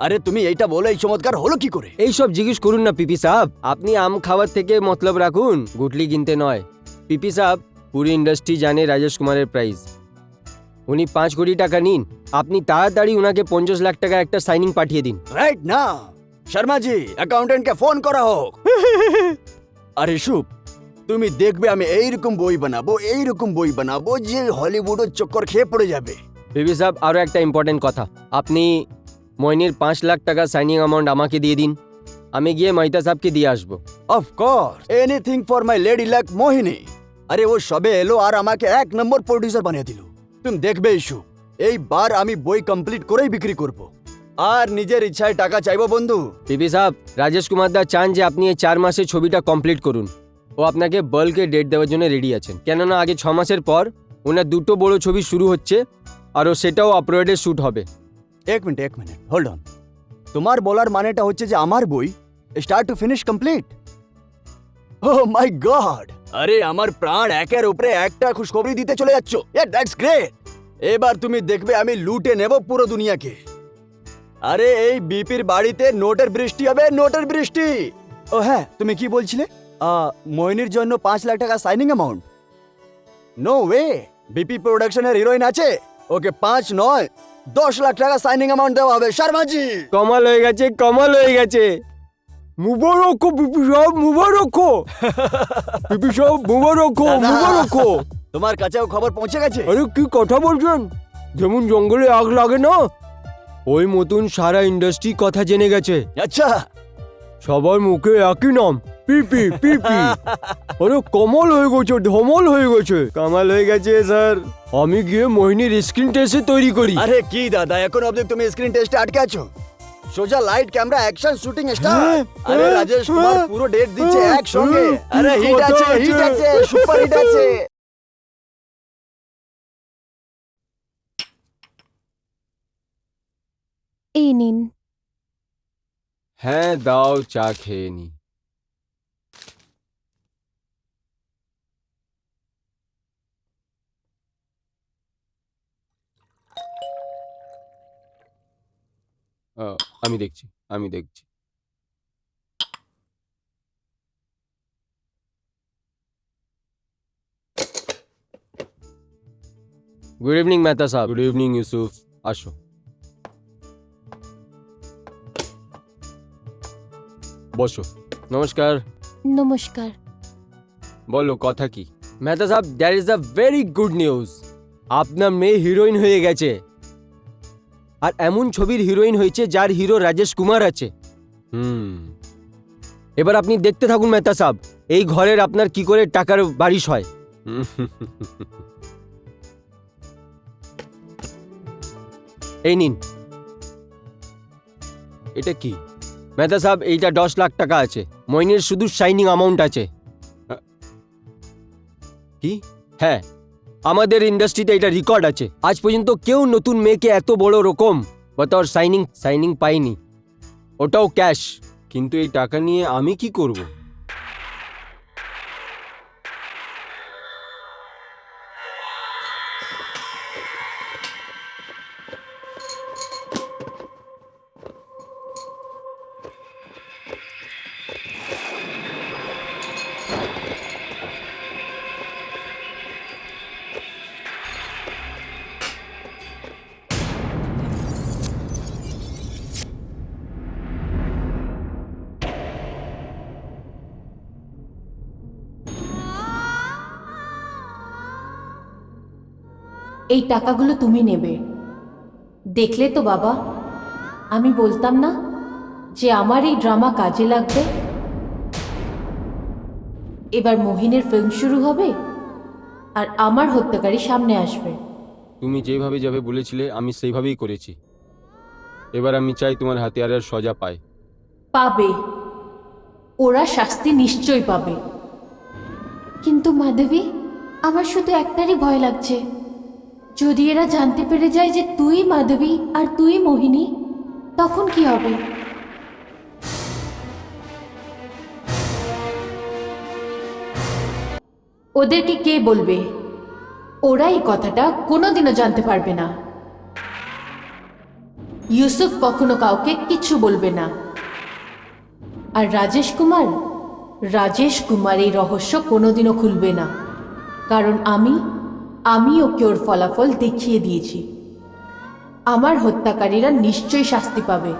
আরে তুমি এইটা বলো, এই চমৎকার হলো কি করে? এইসব জিজ্ঞেস করুন না পিপি সাহেব, আপনি আম খাওয়ার থেকে মতলব রাখুন, গুটলি কিনতে নয়। পিপি সাহেব, পুরো ইন্ডাস্ট্রি জানে রাজেশ কুমারের প্রাইস। উনি 5 কোটি টাকা নিন, আপনি তাড়াতাড়ি উনাকে 50 লাখ টাকা একটা সাইনিং পাঠিয়ে দিন। রাইট না শর্মাজি, অ্যাকাউন্টেন্টকে ফোন করা হোক। আরে শুভ, তুমি দেখবে আমি এইরকম বই বানাবো যে হলিউডের চক্কর খেয়ে পড়ে যাবে। পিপি সাহেব, আরও একটা ইম্পর্টেন্ট কথা, আপনি মইনির 5 লাখ টাকা সাইনিং অ্যামাউন্ট আমাকে দিয়ে দিন, আমি গিয়ে মাইতা সাহেবকে দিয়ে আসবো। Of course, anything for my lady luck Mohini. আরে ও সবে এলো আর আমাকে 1 নম্বর প্রডিউসার বানিয়ে দিল। তুমি দেখবে ইস্যু, এইবার আমি বই কমপ্লিট করেই বিক্রি করব, আর নিজের ইচ্ছায় টাকা চাইবো বন্ধু। পিপি সাহেব, রাজেশ কুমার দা চান যে আপনি এই 4 মাসে ছবিটা কমপ্লিট করুন। ও আপনাকে বলকে ডেট দেওয়ার জন্য রেডি আছেন, কেননা আগে 6 মাসের পর ওনার 2টো বড় ছবি শুরু হচ্ছে, আর সেটাও আপলোডে শ্যুট হবে। এক মিনিট হোল্ড অন। তোমার বলার মানেটা হচ্ছে যে আমার বই start to finish complete? Oh my god, আরে আমার প্রাণ একের উপরে একটা খুশখবরি দিতে চলে যাচ্ছ। That's great. এবার তুমি দেখবে আমি লুটে নেব পুরো দুনিয়াকে। আরে এই বিপির বাড়িতে নোটের বৃষ্টি হবে, নোটের বৃষ্টি। ও হ্যাঁ, তুমি কি বলছিলে? মোহিনীর জন্য 5 লাখ টাকা signing amount? No way, BP প্রোডাকশনের হিরোইন আছে, ওকে 5 নয় 10 লাখ টাকা সাইনিং অ্যামাউন্ট দেওয়া হবে। শর্মাজি, কমাল হয়ে গেছে। মুবারক পিপি সাহেব, মুবারক। পিপি সাহেব মুবারক। তোমার কাছেও খবর পৌঁছে গেছে? আরে কি কথা বলছেন, যেমন জঙ্গলে আগ লাগে না, ওই মতন সারা ইন্ডাস্ট্রি কথা জেনে গেছে। আচ্ছা, সবার মুখে একই নাম, পিপি পিপি। আরে কমাল হয়ে গেছে, ধমাল হয়ে গেছে। কামাল হয়ে গেছে স্যার। আমি গিয়ে মোহিনীর স্ক্রিন টেস্টে তৈরি করি। আরে কি দাদা, এখন অবধি তুমি স্ক্রিন টেস্টে আটকে আছো? সোজা light camera action shooting star. আরে রাজেশ কুমার পুরো ডেট দিচ্ছে একসঙ্গে। আরে হিট আছে, সুপার হিট আছে। এই নিন। হ্যাঁ দাও, চা খেয়ে নি। আমি দেখছি। গুড ইভিনিং মেহতা সাহেব। গুড ইভিনিং ইউসুফ, আসো। বসো। নমস্কার। নমস্কার। বলো কথা কি? মেহতা সাহেব, there is a very good news. আপনার মেয়ে হিরোইন হয়ে গেছে, আর এমন ছবির হিরোইন হয়েছে যার হিরো রাজেশ কুমার আছে। এবার আপনি দেখতে থাকুন মেহতা সাহেব, এই ঘরের আপনার কি করে টাকার বারিশ হয়। এই নিন। এটা কি? মেহতা সাহেব, এইটা 10 লাখ টাকা আছে, মইনের শুধু শাইনিং অ্যামাউন্ট আছে। কি? হ্যাঁ, আমাদের ইন্ডাস্ট্রিতে এটা রেকর্ড আছে, আজ পর্যন্ত কেউ নতুন মেয়েকে এত বড় রকম বতর শাইনিং পায়নি, ওটাও ক্যাশ। কিন্তু এই টাকা নিয়ে আমি কি করব? এই টাকাগুলো তুমি নেবে। দেখলে তো বাবা, আমি বলতাম না যে আমার এই ড্রামা কাজে লাগবে। এবার মোহিনের ফিল্ম শুরু হবে আর আমার হত্যাকারী সামনে আসবে। তুমি যেভাবে যাবে বলেছিলে আমি সেইভাবেই করেছি। এবার আমি চাই তোমার হাতিয়ারের সজা পায়। পাবে, ওরা শাস্তি নিশ্চয়ই পাবে। কিন্তু মাধবী, আমার শুধু একটারই ভয় লাগছে, যদি এরা জানতে পেরে যায় যে তুই মাধবী আর তুই মোহিনী, তখন কি হবে? ওদেরকে কে বলবে? ওরা এই কথাটা কোনোদিনও জানতে পারবে না। ইউসুফ কখনো কাউকে কিচ্ছু বলবে না। আর রাজেশ কুমার এই রহস্য কোনোদিনও খুলবে না, কারণ আমি ওকে ওর ফলাফল দেখিয়ে দিয়েছি। আমার হত্যাকারীরা নিশ্চয়ই শাস্তি পাবে।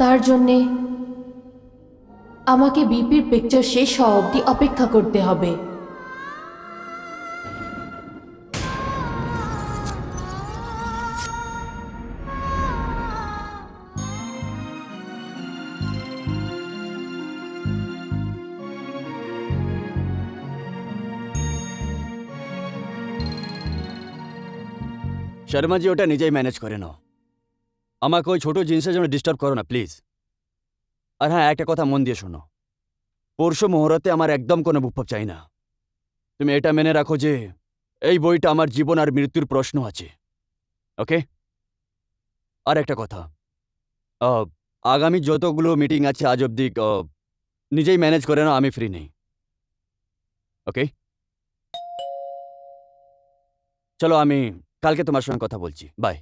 তার জন্যে আমাকে বিপির পিকচার শেষ হওয়া অবধি অপেক্ষা করতে হবে। শর্মাজি, ওটা নিজেই ম্যানেজ করে নাও, আমাকে ওই ছোট জিনিসের জন্য ডিস্টার্ব করো না প্লিজ। আর হ্যাঁ, একটা কথা মন দিয়ে শোনো, পরশু মুহূর্তে আমার একদম কোনো বুকপাপ চাই না। তুমি এটা মেনে রাখো যে এই বইটা আমার জীবন আর মৃত্যুর প্রশ্ন আছে, ওকে? আর একটা কথা, আগামী যতগুলো মিটিং আছে আজ অব্দি নিজেই ম্যানেজ করে নাও, আমি ফ্রি নেই, ওকে? চলো, আমি কালকে তোমার সঙ্গে কথা বলছি, bye.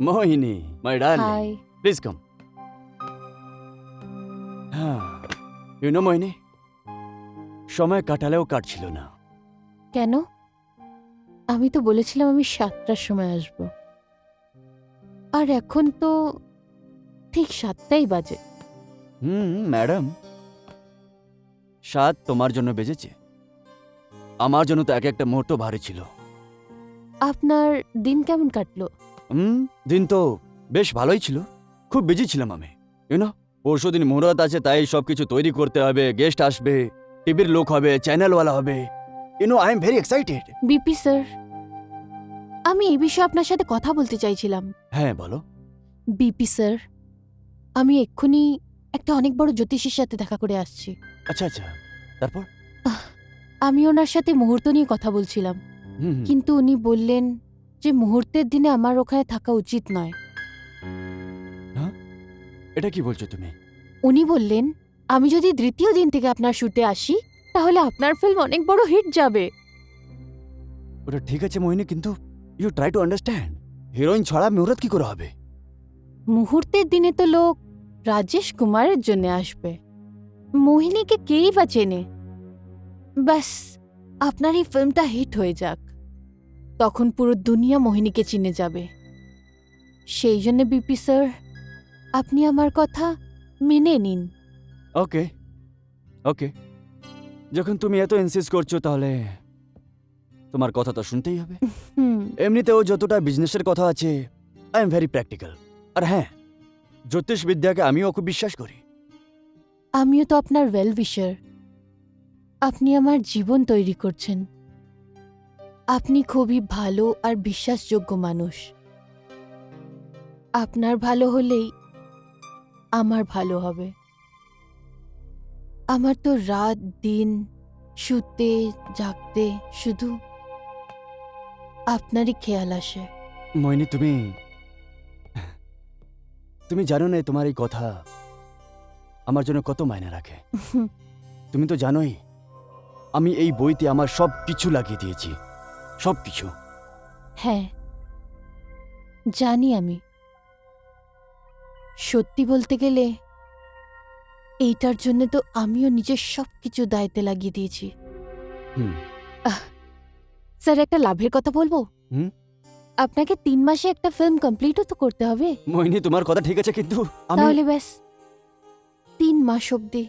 Mohini, my darling, please come. হ্যাঁ, মোহিনী, সময় কাটালেও কাটছিল না। কেন? আমি তো বলেছিলাম আমি 7টার সময় আসব, আর এখন তো ঠিক 7টাই বাজে। ম্যাডাম, 7 তোমার জন্য বেজেছে, আমার জন্য তো এক একটা মুহূর্ত ভারী ছিল। আপনার দিন কেমন কাটলো? দিন তো বেশ ভালোই ছিল, খুব বিজি ছিলাম আমি। পরশু দিন মুহূর্ত আছে, তাই সবকিছু তৈরি করতে হবে, গেস্ট আসবে, টিভির লোক হবে, চ্যানেলওয়ালা হবে। I am very excited. BP sir, আমি এই বিষয়ে আপনার সাথে কথা বলতে চাইছিলাম। হ্যাঁ, বলো। বিপি স্যার, আমি এক্ষুনি একটা অনেক বড় জ্যোতিষীর সাথে দেখা করে আসছি। আচ্ছা, তারপর? আমি ওনার সাথে মুহূর্ত নিয়ে কথা বলছিলাম, কিন্তু উনি বললেন যে মুহূর্তের দিনে আমার ওখানে থাকা উচিত নয়। এটা কি বলছো তুমি? উনি বললেন আমি যদি দ্বিতীয় দিন থেকে আপনার শুটে আসি তাহলে আপনার ফিল্ম অনেক বড় হিট যাবে। ওটা ঠিক আছে মোহিনী, কিন্তু you try to understand, heroine ছাড়া মুহূর্ত কি করে হবে? মুহূর্তের দিনে তো লোক রাজেশ কুমারের জন্য আসবে, মোহিনীকে কেই বা চেনে। ব্যাস, আপনার এই ফিল্মটা হিট হয়ে যাক, তখন পুরো দুনিয়া মোহিনীকে চিনে যাবে। সেই জন্য বিপি স্যার, আপনি আমার কথা মেনে নিন। ওকে, যখন তুমি এত ইনসিস্ট করছো তাহলে তোমার কথা তো শুনতেই হবে। হুম, এমনিতেও যতটা বিজনেসের কথা আছে, আই এম ভেরি প্র্যাকটিক্যাল। আর হ্যাঁ, জ্যোতিষবিদ্যাকে আমিও খুব বিশ্বাস করি। আমিও তো আপনার ওয়েল উইশার। আপনি আমার জীবন তৈরি করছেন। আপনি খুবই ভালো আর বিশ্বাসযোগ্য মানুষ। আপনার ভালো হলেই আমার ভালো হবে। আমার তো রাত দিন শুতে জাগতে শুধু আপনারই খেয়াল আসে। মোহিনী, তুমি জানো না তোমার এই কথা আমার জন্য কত মায়না রাখে। তুমি তো জানোই আমি এই বইতে আমার সব কিছু লাগিয়ে দিয়েছি, সব কিছু। হ্যাঁ, জানি আমি। সত্যি বলতে গেলে এইটার জন্য তো আমিও নিজের সবকিছু দায়িত্বে লাগিয়ে দিয়েছি। হুম। স্যার, একটা লাভের কথা বলবো। হুম? আপনাকে 3 মাসে একটা ফিল্ম কমপ্লিটও তো করতে হবে। মোহিনী, তোমার কথা ঠিক আছে, কিন্তু আমি তাহলে ব্যাস 3 মাস অবধি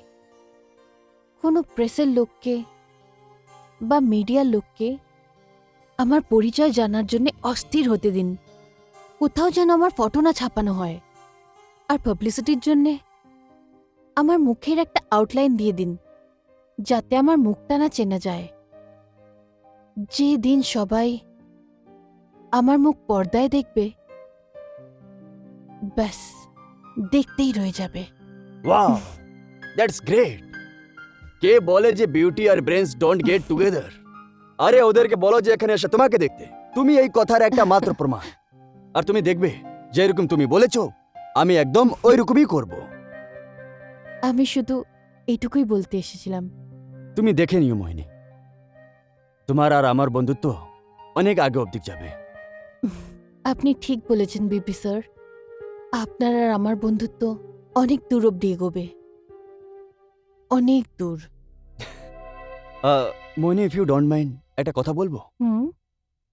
কোনো প্রেসের লোককে বা মিডিয়ার লোককে আমার পরিচয় জানার জন্য অস্থির হতে দিন। কোথাও যেন আমার ফটো না ছাপানো হয়। আর পাবলিসিটির জন্যে আমার মুখের একটা আউটলাইন দিয়ে দিন, যাতে আমার মুখটা না চেনা যায়। যে দিন সবাই আমার মুখ পর্দায় দেখবে, ব্যাস দেখতেই রয়ে যাবে। Wow, that's great. কে বলে যে বিউটি আর ব্রেনস ডোন্ট গেট টুগেদার? আরে ওদেরকে বলো যে এখানে এসে তোমাকে দেখতে। তুমি এই কথার একটা মাত্র প্রমাণ। আর তুমি দেখবে যেরকম তুমি বলেছো আমি একদম ওইরকমই করব। আমি শুধু এইটুকুই বলতে এসেছিলাম। তুমি দেখে নিও মোহিনী, তোমার আর আমার বন্ধুত্ব অনেক আগে অবধি যাবে। আপনি ঠিক বলেছেন বিপি স্যার। আপনার আর আমার বন্ধুত্ব অনেক দূর অব্দি এগোবে, অনেক দূর। মোহিনী, ইফ ইউ ডোন্ট মাইন্ড, একটা কথা বলবো? হুম,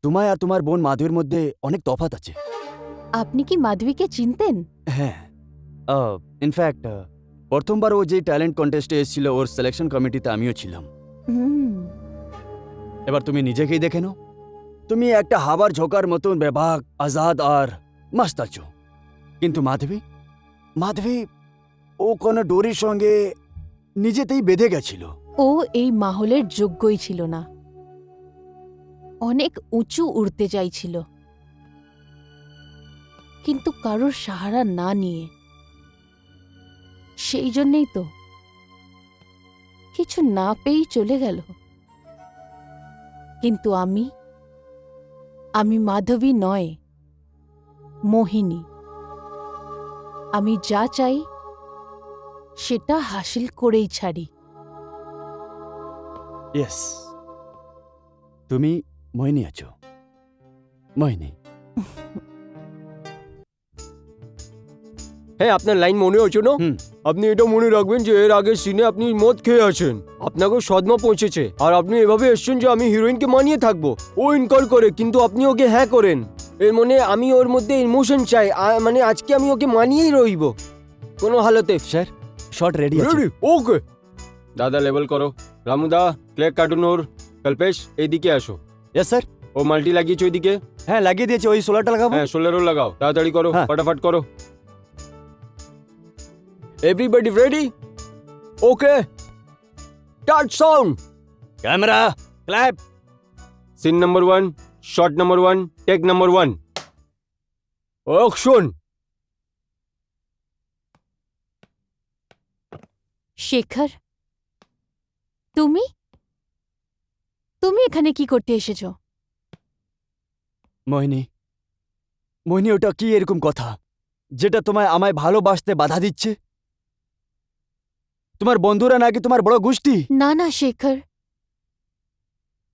তোমায় আর তোমার বোন মাধবীর মধ্যে অনেক তফাৎ আছে। আপনি কি মাধবীকে চিনতেন? হ্যাঁ, ইনফ্যাক্ট প্রথমবার ও যে ট্যালেন্ট কন্টেস্টে এসেছিল ওর সিলেকশন কমিটিতে আমিও ছিলাম। হুম, এবার তুমি নিজেকেই দেখে নাও। তুমি একটা হাওয়ার ঝোঁকার মতন বেবাক, আজাদ আর মস্ত আছো। কিন্তু মাধবী ও কোনো ডোরির সঙ্গে নিজেতেই বেঁধে গেছিল। ও এই মাহলের যোগ্যই ছিল না। অনেক উঁচু উড়তে চাইছিল, কিন্তু কারোর সাহারা না নিয়ে। সেই জন্যেই তো কিছু না পেয়েই চলে গেল। কিন্তু আমি মাধবী নয়, মোহিনী। আমি যা চাই সেটা হাসিল করেই ছাড়ি। ইয়েস, তুমি মোহিনী আছো, মোহিনী। হ্যাঁ, আপনার লাইন মনে হচ্ছে না? হুম। আপনি এটা মনে রাখবেন যে এর আগের সিনে আপনি মদ খেয়ে আছেন, আপনাকেও সদমা পৌঁছেছে, আর আপনি এভাবে এসছেন যে আমি হিরোইনকে মানিয়ে থাকবো। ও ইনকার করে, কিন্তু আপনি ওকে হ্যাঁ করেন। এর মানে আমি ওর মধ্যে ইমোশন চাই, মানে আজকে আমি ওকে মানিয়েই রইব কোনো হালতে। স্যার, শর্ট রেডি আছে। রেডি? ওকে। দাদা লেবেল করো। রামুদা, ক্লেক কার্টুন ওর। কল্পেশ, এইদিকে আসো। Yes sir. ও মাল্টি লাগিয়েছো ওইদিকে? হ্যাঁ, লাগিয়ে দিয়েছি। ওই 16টা লাগাবো। হ্যাঁ, 16 লাগাও, তাড়াতাড়ি করো, হ্যাঁ। ফটাফট করো। Everybody ready? Okay, start sound. Camera, clap. Scene number 1, shot number 1, take number 1। Action. Shekhar, তুমি এখানে কি করতে এসেছো? মোহিনী, ওটা কি এরকম কথা যেটা তোমায় আমায় ভালোবাসতে বাধা দিচ্ছে? তোমার বন্ধুরা নাকি তোমার বড় গোষ্ঠী? না না শেখর,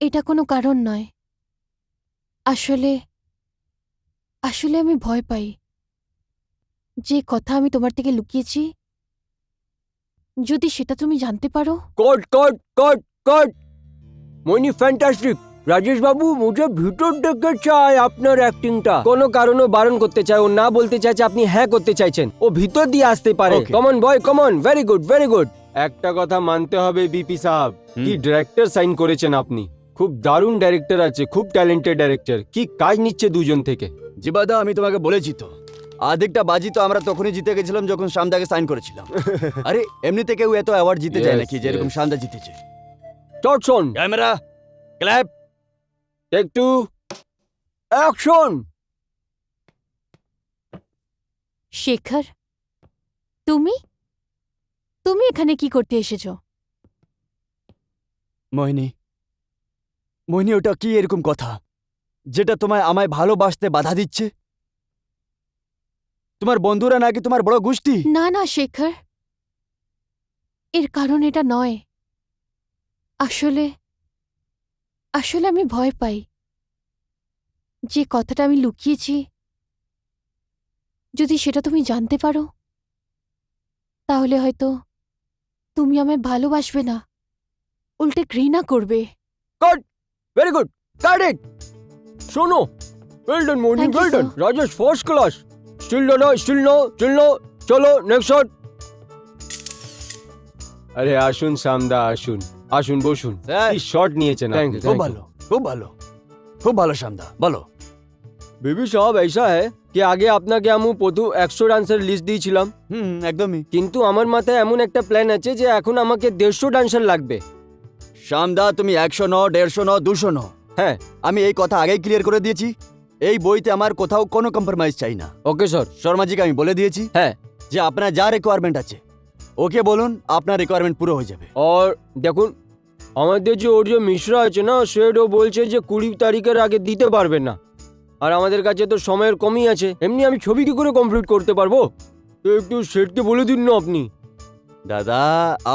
এটা কোনো কারণ নয়। আসলে আমি ভয় পাই। যে কথা আমি তোমার থেকে লুকিয়েছি, যদি সেটা তুমি জানতে পারো। কট কট কট কট। মোহিনী ফ্যান্টাস্টিক। রাজেশ বাবু, মুঝে ভিতর থেকে চাই আপনার অ্যাক্টিংটা। কোনো কারণও বারণ করতে চাই, ও না বলতে চাইছে, আপনি হ্যাঁ করতে চাইছেন, ও ভিতর দিয়ে আসতে পারে। Okay. Come on boy, come on. Very good, very good. একটা কথা মানতে হবে বিপি সাহেব, কি ডিরেক্টর সাইন করেছেন আপনি। খুব দারুণ ডাইরেক্টর আছে, খুব ট্যালেন্টেড ডাইরেক্টর। কি কাজ নিচ্ছে দুজন থেকে। জিবাদা আমি তোমাকে বলেছি তো, আধেকটা বাজি তো আমরা তখনই জিতে গেছিলাম যখন শামদাকে সাইন করেছিলাম। আরে এমনিতে কেউ এত অ্যাওয়ার্ড জিতে যায় Yes, নাকি যেরকম yes. শামদা জিতেছে। টটসন, camera, clap. Take 2, action! Shekhar, তুমি তুমি এখানে কি করতে এসেছো? মোহিনী, মোহিনী ওটা কি এরকম কথা যেটা তোমায় আমায় ভালোবাসতে বাধা দিচ্ছে? তোমার বন্ধুরা নাকি তোমার বড় গোষ্ঠী? না না শেখর, এর কারণ এটা নয়। আসলে আসলে আমি ভয় পাই যে কথাটা আমি লুকিয়েছি, যদি সেটা তুমি জানতে পারো তাহলে হয়তো তুমি আমায় ভালোবাসবে না, উল্টে ঘৃণা করবে। Cut! Very good, cut it! শোনো, well done Mohini, Thank you, well done. sir. Rajesh first class. Still দাদা, স্টিল নো, স্টিল নো। চলো নেক্সট শট। আরে আসুন সামদা, আসুন আসুন, বসুন। স্যার। কি শট নিয়েছেন Thank আপনি। you, খুব ভালো, খুব ভালো, খুব ভালো শামদা, বলো। বিবি সাহেব, ऐसा है कि আগে আপনাকে আমি প্রথম 100 ডান্সার লিস্ট দিয়েছিলাম, একদমই। কিন্তু আমার মাথায় এমন একটা প্ল্যান আছে যে এখন আমাকে 150 ডান্সার লাগবে। শামদা তুমি 100 নও, 150 নও, 200 নও। হ্যাঁ। আমি এই কথা আগেই ক্লিয়ার করে দিয়েছি, এই বইতে আমার কোথাও কোনো কম্প্রোমাইজ চাই না। Okay sir. শর্মাজিকে আমি বলে দিয়েছি হ্যাঁ। যে আপনার যা রিকোয়ারমেন্ট আছে ওকে বলুন, আপনার রিকোয়ারমেন্ট পুরো হয়ে যাবে। আর দেখুন, আমাদের যে ওর যে মিশ্রা আছে না, সেও বলছে যে 20 তারিখের আগে দিতে পারবে না। আর আমাদের কাছে তো সময়ের কমই আছে, এমনি আমি ছবি কি করে কমপ্লিট করতে পারবো? তো একটু সেটকে বলে দিন না আপনি। দাদা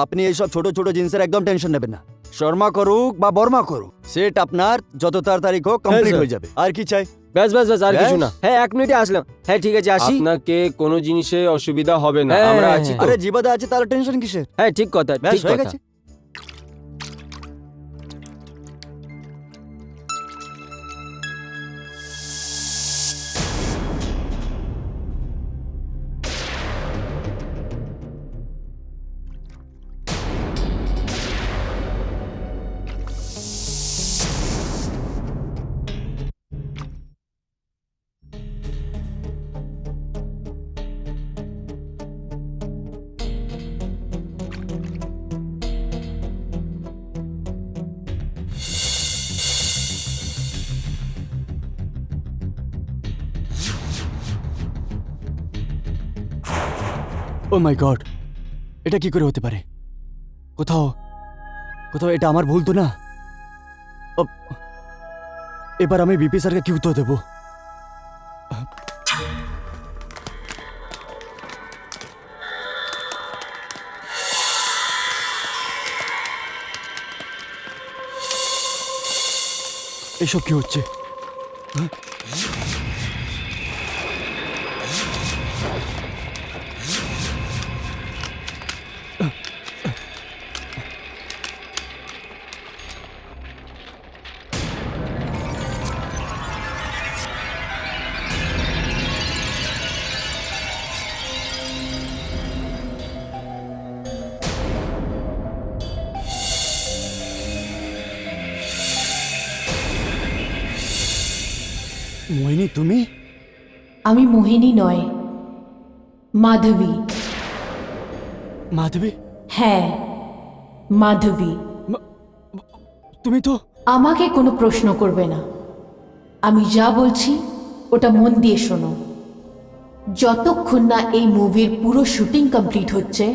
আপনি এইসব ছোট ছোট জিনিসের একদম টেনশন নেবেন না। শর্মা করুক বা বর্মা করুক, সেট আপনার যত তাড়াতাড়ি হোক কমপ্লিট স্যার। হয়ে যাবে। আর কি চাই? ব্যাস ব্যাস ব্যাস, আর কিছু ব্যাস? না। হ্যাঁ, 1 মিনিটে আসলাম। হ্যাঁ ঠিক আছে, আসি। আপনাকে কোনো জিনিসে অসুবিধা হবে না, হ্যাঁ, আমরা হ্যাঁ, আছি তো। আরে জিবাদা আছে তাহলে টেনশন কিসের? হ্যাঁ ঠিক কথা, ব্যাস ঠিক হয়ে কথা। গেছে। ও মাই গড, এটা কি করে হতে পারে? কোথাও কোথাও এটা আমার ভুল তো না? আব- এবার আমি বিপি স্যারকে কি উত্তর দেবো? এসব কি হচ্ছে? মোহিনী তুমি? আমি মোহিনী নয়, মাধবী। মাধবী? হ্যাঁ, মাধবী। তুমি তো আমাকে কোনো প্রশ্ন করবে না, আমি যা বলছি ওটা মন দিয়ে শোনো। যতক্ষণ না এই মুভির পুরো শুটিং কমপ্লিট হচ্ছে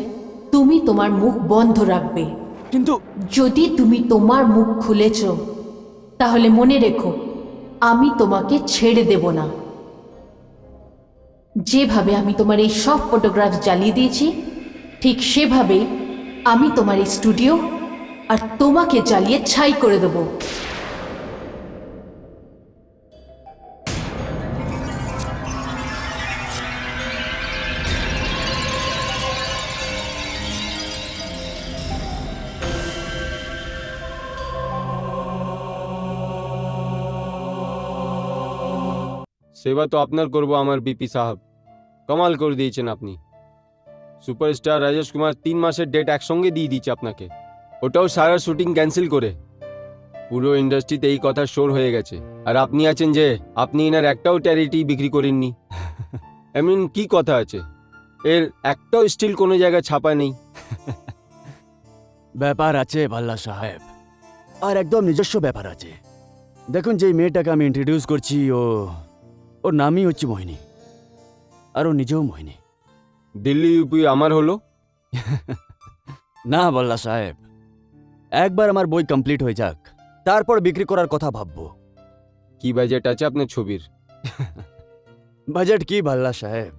তুমি তোমার মুখ বন্ধ রাখবে। কিন্তু যদি তুমি তোমার মুখ খুলেছ তাহলে মনে রেখো আমি তোমাকে ছেড়ে দেব না। যেভাবে আমি তোমার এই সব ফটোগ্রাফ জ্বালিয়ে দিয়েছি ঠিক সেভাবেই আমি তোমার এই স্টুডিও আর তোমাকে জ্বালিয়ে ছাই করে দেব। সেবা তো আপনার করবো আমার বিপি সাহেব, কামাল করে দিয়েছেন আপনি। সুপারস্টার রাজেশ কুমার 3 মাসের ডেট একসঙ্গে দিয়ে দিচ্ছে আপনাকে, ওটাও সারা শুটিং ক্যান্সেল করে। পুরো ইন্ডাস্ট্রিতে এই কথা শোর হয়ে গেছে, আর আপনি আছেন যে আপনি এনার একটাও চ্যারিটি বিক্রি করেননি। এমন কি কথা আছে? এর একটাও স্টিল কোনো জায়গায় ছাপা নেই। ব্যাপার আছে ভাল্লা সাহেব, আর একদম নিজস্ব ব্যাপার আছে। দেখুন, যে মেয়েটাকে আমি ইন্ট্রোডিউস করছি ওর নামই হচ্ছে মোহিনী, আর ও নিজেও মোহিনী। দিল্লি ইউপি আমার হলো। না ভাল্লা সাহেব, একবার আমার বই কমপ্লিট হয়ে যাক, তারপর বিক্রি করার কথা ভাববো। কি বাজেট আছে আপনার ছবির? বাজেট কি ভাল্লা সাহেব,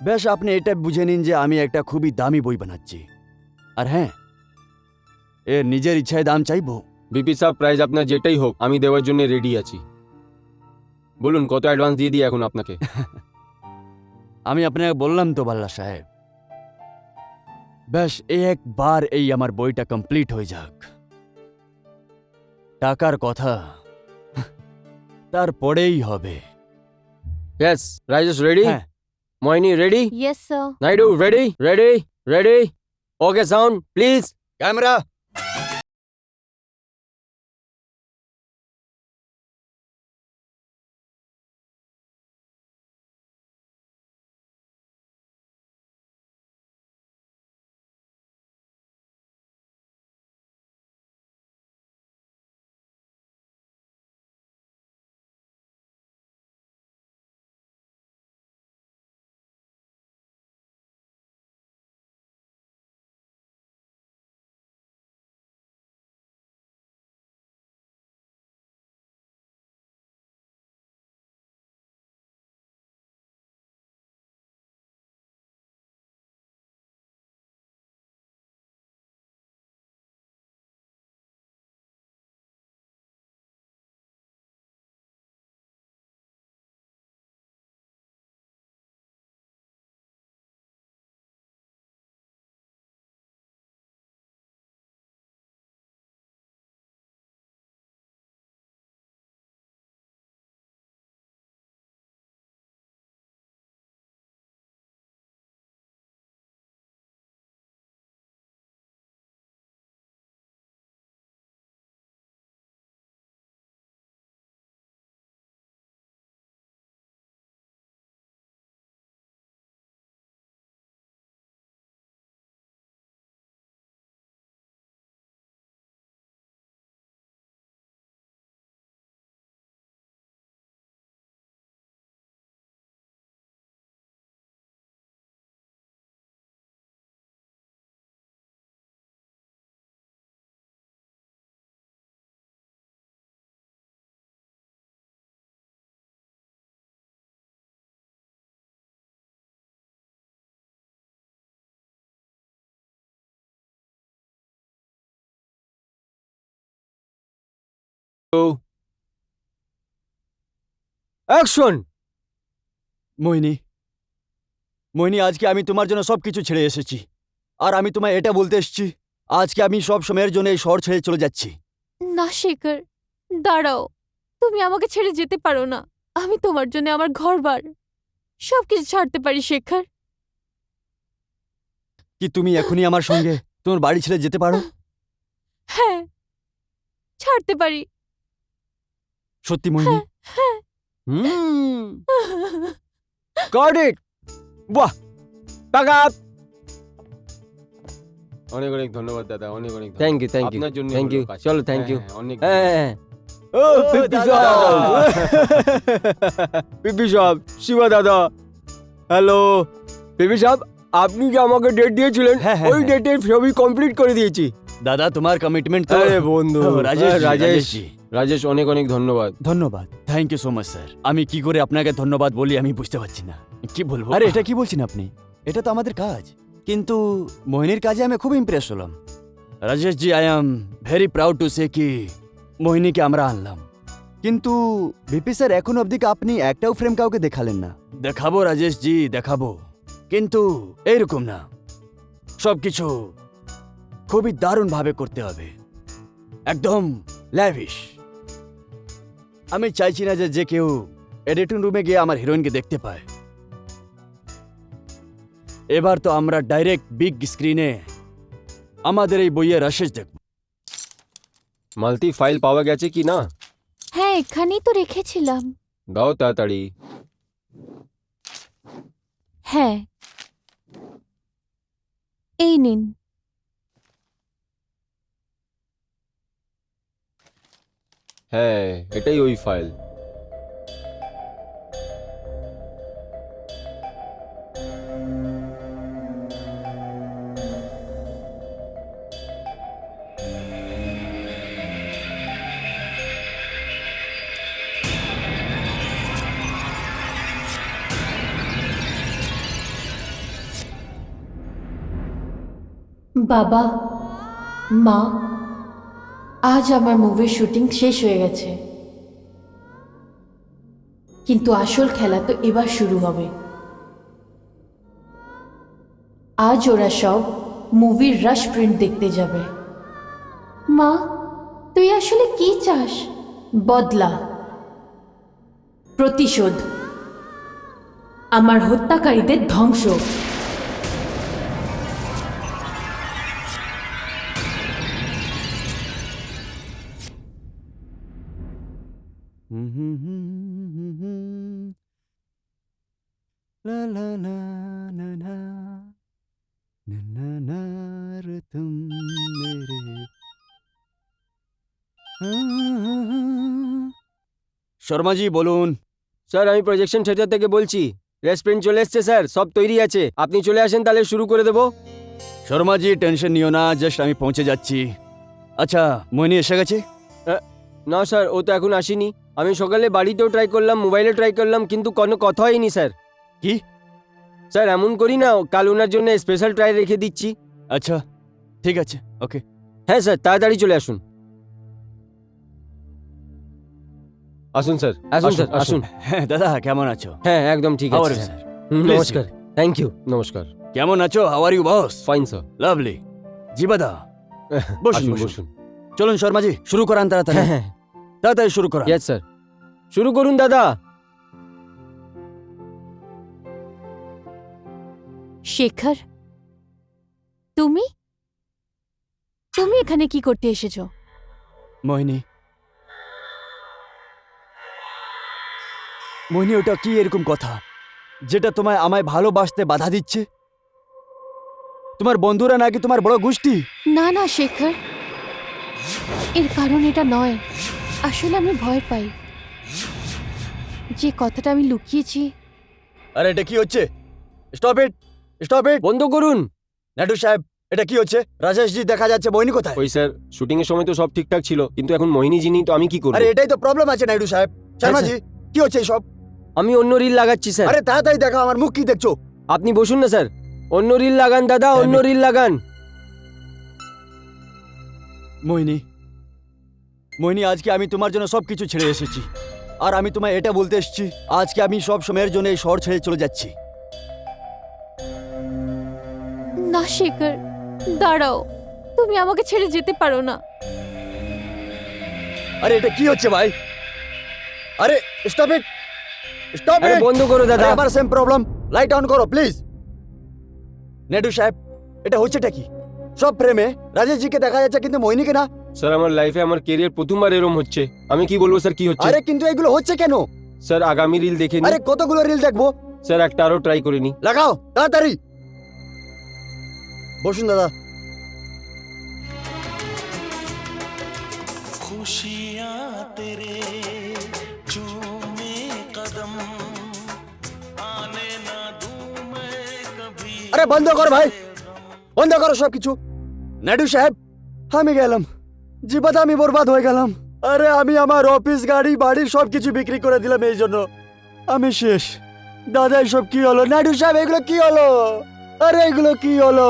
বেশ আপনি এটা বুঝে নিন যে আমি একটা খুবই দামি বই বানাচ্ছি। আর হ্যাঁ, এর নিজের ইচ্ছায় দাম চাইবো। বিপি সাহেব, প্রাইস আপনার যেটাই হোক আমি দেওয়ার জন্য রেডি আছি। বলুন কত অ্যাডভান্স দিয়ে দিই এখন আপনাকে? আমি আপনাকে বললাম তো ভাল্লা সাহেব, বেশ একবার এই আমার বইটা কমপ্লিট হয়ে যাক, টাকার কথা তারপরেই হবে। Yes, Rajesh ready? হ্যাঁ। Moini ready? Yes sir. Naidu ready? Ready? Ready? Okay, sound, please. Camera. Action! মোহিনী, মোহিনী, আজকে আমি তোমার জন্য সবকিছু ছেড়ে এসেছি, আর আমি তোমায় এটা বলতে এসেছি, আজকে আমি সব সময়ের জন্য এই শহর ছেড়ে চলে যাচ্ছি। না শেখর, দাঁড়াও। তুমি আমাকে ছেড়ে যেতে পারো না। আমি তোমার জন্য আমার ঘরবার সবকিছু ছাড়তে পারি শেখর। কি তুমি এখনই আমার সঙ্গে তোমার বাড়ি ছেড়ে যেতে পারো? হ্যাঁ, ছাড়তে পারি। সত্যি মোহিনী? Hmm. Got it! Wah! Back up! অনেক অনেক ধন্যবাদ দাদা, অনেক অনেক ধন্যবাদ। Thank you, thank you. আপনার জন্য Thank হলো you. কাজ। চলো, thank হ্যাঁ, you. হ্যাঁ, অনেক হ্যাঁ। Oh, Pipi দাদা। সাহেব! পিপি সাহেব, শিবা দাদা, হ্যালো। পিপি সাহেব, আপনি যে আমাকে ডেট দিয়েছিলেন, হ্যাঁ, হ্যাঁ, ওই হ্যাঁ। ডেটে সবই কমপ্লিট করে দিয়েছি। দাদা, তোমার কমিটমেন্ট তো। আরে বন্ধু, ও, রাজেশ জি, রাজেশ। রাজেশ জি। রাজেশ, অনেক অনেক ধন্যবাদ। ধন্যবাদ, thank you so much sir. আমি কি করে আপনাকে ধন্যবাদ বলি আমি বুঝতে পারছি না, কি বলবো। আরে এটা কি বলছেন আপনি? এটা তো আমাদের কাজ। কিন্তু মোহিনীর কাজে আমি খুব ইমপ্রেস হলাম। Rajesh ji, I am very proud to say কি মোহিনীকে আমরা আনলাম। কিন্তু ভিপি স্যার, এখন অবধি আপনি একটাও ফ্রেম কাউকে দেখালেন না। দেখাবো রাজেশ জি, দেখাবো, কিন্তু এইরকম না। সবকিছু খুবই দারুণ ভাবে করতে হবে, একদম ল্যাভিশ। আমি চাইছি না যে কেউ এডিটিং রুমে গিয়ে আমার হিরোইনকে দেখতে পায়। এবার তো আমরা ডাইরেক্ট বিগ স্ক্রিনে আমাদের এই বইয়ের রাশেষ দেখব। মালতি ফাইল পাওয়া গেছে কি না? হ্যাঁ, এখানেই তো রেখেছিলাম। দাও তাড়াতাড়ি। হ্যাঁ, এই নিন। হ্যাঁ, এটাই ওই ফাইল। বাবা, মা, আজ আমার মুভির শুটিং শেষ হয়ে গেছে, কিন্তু আসল খেলা তো এবার শুরু হবে। আজ ওরা সব মুভির রাশ প্রিন্ট দেখতে যাবে। মা, তুই আসলে কি চাস? বদলা, প্রতিশোধ, আমার হত্যাকারীদের ধ্বংস। লা লা লা না না না না না রে তুম মেরে শর্মা জি বলুন। স্যার আমি প্রজেকশন থিয়েটার থেকে বলছি। রেস্টুরেন্ট চলে এসছে স্যার, সব তৈরি আছে, আপনি চলে আসেন তাহলে শুরু করে দেবো। শর্মা জি টেনশন নিও না, জাস্ট আমি পৌঁছে যাচ্ছি। আচ্ছা, মোহিনী এসে গেছে? না স্যার, ও তো এখন আসেনি। আমি সকালে বাড়িতেও ট্রাই করলাম, মোবাইলে ট্রাই করলাম, কিন্তু কোনো কথা হয়নি স্যার। কি? স্যার এমন করি না, কাল ওনার জন্য স্পেশাল ট্রাই রেখে দিচ্ছি। আচ্ছা ঠিক আছে, ওকে। হ্যাঁ স্যার, তাড়াতাড়ি চলে আসুন। আসুন স্যার, আসুন স্যার, আসুন। হ্যাঁ দাদা, কেমন আছো? হ্যাঁ একদম ঠিক How আছে are you, স্যার। sir? নমস্কার, থ্যাংক ইউ। নমস্কার। কেমন আছো? How are you boss? Fine sir. Lovely. জিবাদা বসুন আসুন বসুন। বসুন। চলুন শর্মা জি, শুরু করান তাড়াতাড়ি। হ্যাঁ হ্যাঁ, তাড়াতাড়ি শুরু করান। ইয়েস স্যার, শুরু করুন দাদা। শেখর, তুমি তুমি এখানে কি করতে এসেছো? মোহিনী, মোহিনী ওটা কি এরকম কথা যেটা তোমায় আমায় ভালোবাসতে বাধা দিচ্ছে? তোমার বন্ধুরা নাকি তোমার বড় গোষ্ঠী? না না শেখর, এর কারণ এটা নয়। আসলে আমি ভয় পাই। যে কথাটা আমি লুকিয়েছি। আরে এটা কি হচ্ছে? Stop it, stop it. বন্ধ করুন। নাইডু সাহেব, এটা কি হচ্ছে? রাজেশ জি দেখা যাচ্ছে, মোহিনী কোথায়? ওই স্যার, শুটিং এর সময় তো সব ঠিকঠাক ছিল, কিন্তু এখন মোহিনী যিনি, তো আমি কি করব? আরে এটাই তো প্রবলেম আছে নাইডু সাহেব। শর্মা স্যার। জি, কি হচ্ছে এইসব? আমি অন্য রিল লাগাচ্ছি স্যার। আরে তাড়াতাড়ি দেখো, আমার মুখ কি দেখছো? আপনি বসুন না স্যার, অন্য রিল লাগান দাদা, অন্য রিল লাগান। মোহিনী, মোহিনী, আজকে আমি তোমার জন্য সবকিছু ছেড়ে এসেছি, আর আমি তোমায় এটা বলতে এসেছি, আজকে আমি সব সময়ের জন্য এই শহর ছেড়ে চলে যাচ্ছি। না শেখর, দাঁড়াও, তুমি আমাকে ছেড়ে যেতে পারো না। আরে এটা কি হচ্ছে ভাই? আরে স্টপ ইট, স্টপ আরে ইট। বন্ধ করো দাদা। আবার সেম প্রবলেম, লাইট অন করো প্লিজ। নেডু সাহেব, এটা হচ্ছেটা কি? সব প্রেমে রাজেশ জিকে দেখা যাচ্ছে, কিন্তু মোহিনীকে না। স্যার আমার লাইফে আমার কেরিয়ার প্রথমবার এরম হচ্ছে। আমি কি বলবো স্যার, কি হচ্ছে? আরে কিন্তু এগুলো হচ্ছে কেন? স্যার আগামী রিল দেখে আরে নিন। কতগুলো রিল দেখবো? স্যার একটা আরো ট্রাই করে নি। লাগাও তাড়াতাড়ি। বসুন দাদা। खुशियाँ तेरे चूमे कदम आने ना दूं मैं कभी। আরে বন্ধ করো ভাই, বন্ধ করো সব কিছু। নাইডু সাহেব, আমি গেলাম, জীবনে আমি বরবাদ হয়ে গেলাম। আরে আমি আমার অফিস, গাড়ি, বাড়ি সবকিছু বিক্রি করে দিলাম এই জন্য। আমি শেষ। দাদা এসব কি হলো? নাইডু সাহেব এগুলো কি হলো? আরে এগুলো কি হলো?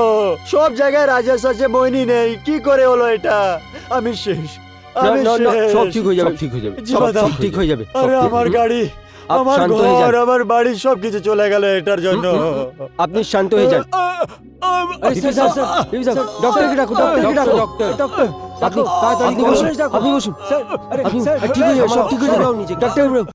সব জায়গায় রাজেশ আছে, মোহিনী নেই, কি করে হলো এটা? আমি শেষ, না, আমি না, না, সব শেষ। ঠিক হয়ে যাবে, সব ঠিক হয়ে যাবে। জীবনে সব ঠিক হয়ে যাবে। আরে সব ঠিক- আমার গাড়ি, আপ আমার শান্ত হয়ে যান। ঘর, আমার বাড়ি সবকিছু চলে গেল এটার জন্য। আপনি শান্ত হয়ে যান। আরে sir, sir, sir, please sir, ডক্টরকে ডাকুন, ডক্টরকে ডাকুন। ডক্টর, আপনি আপনি বসুন, আপনি বসুন। আপনি ঠিক হয়ে যাবে, সব ঠিক হয়ে যাবে। ডাক্তার বাবু।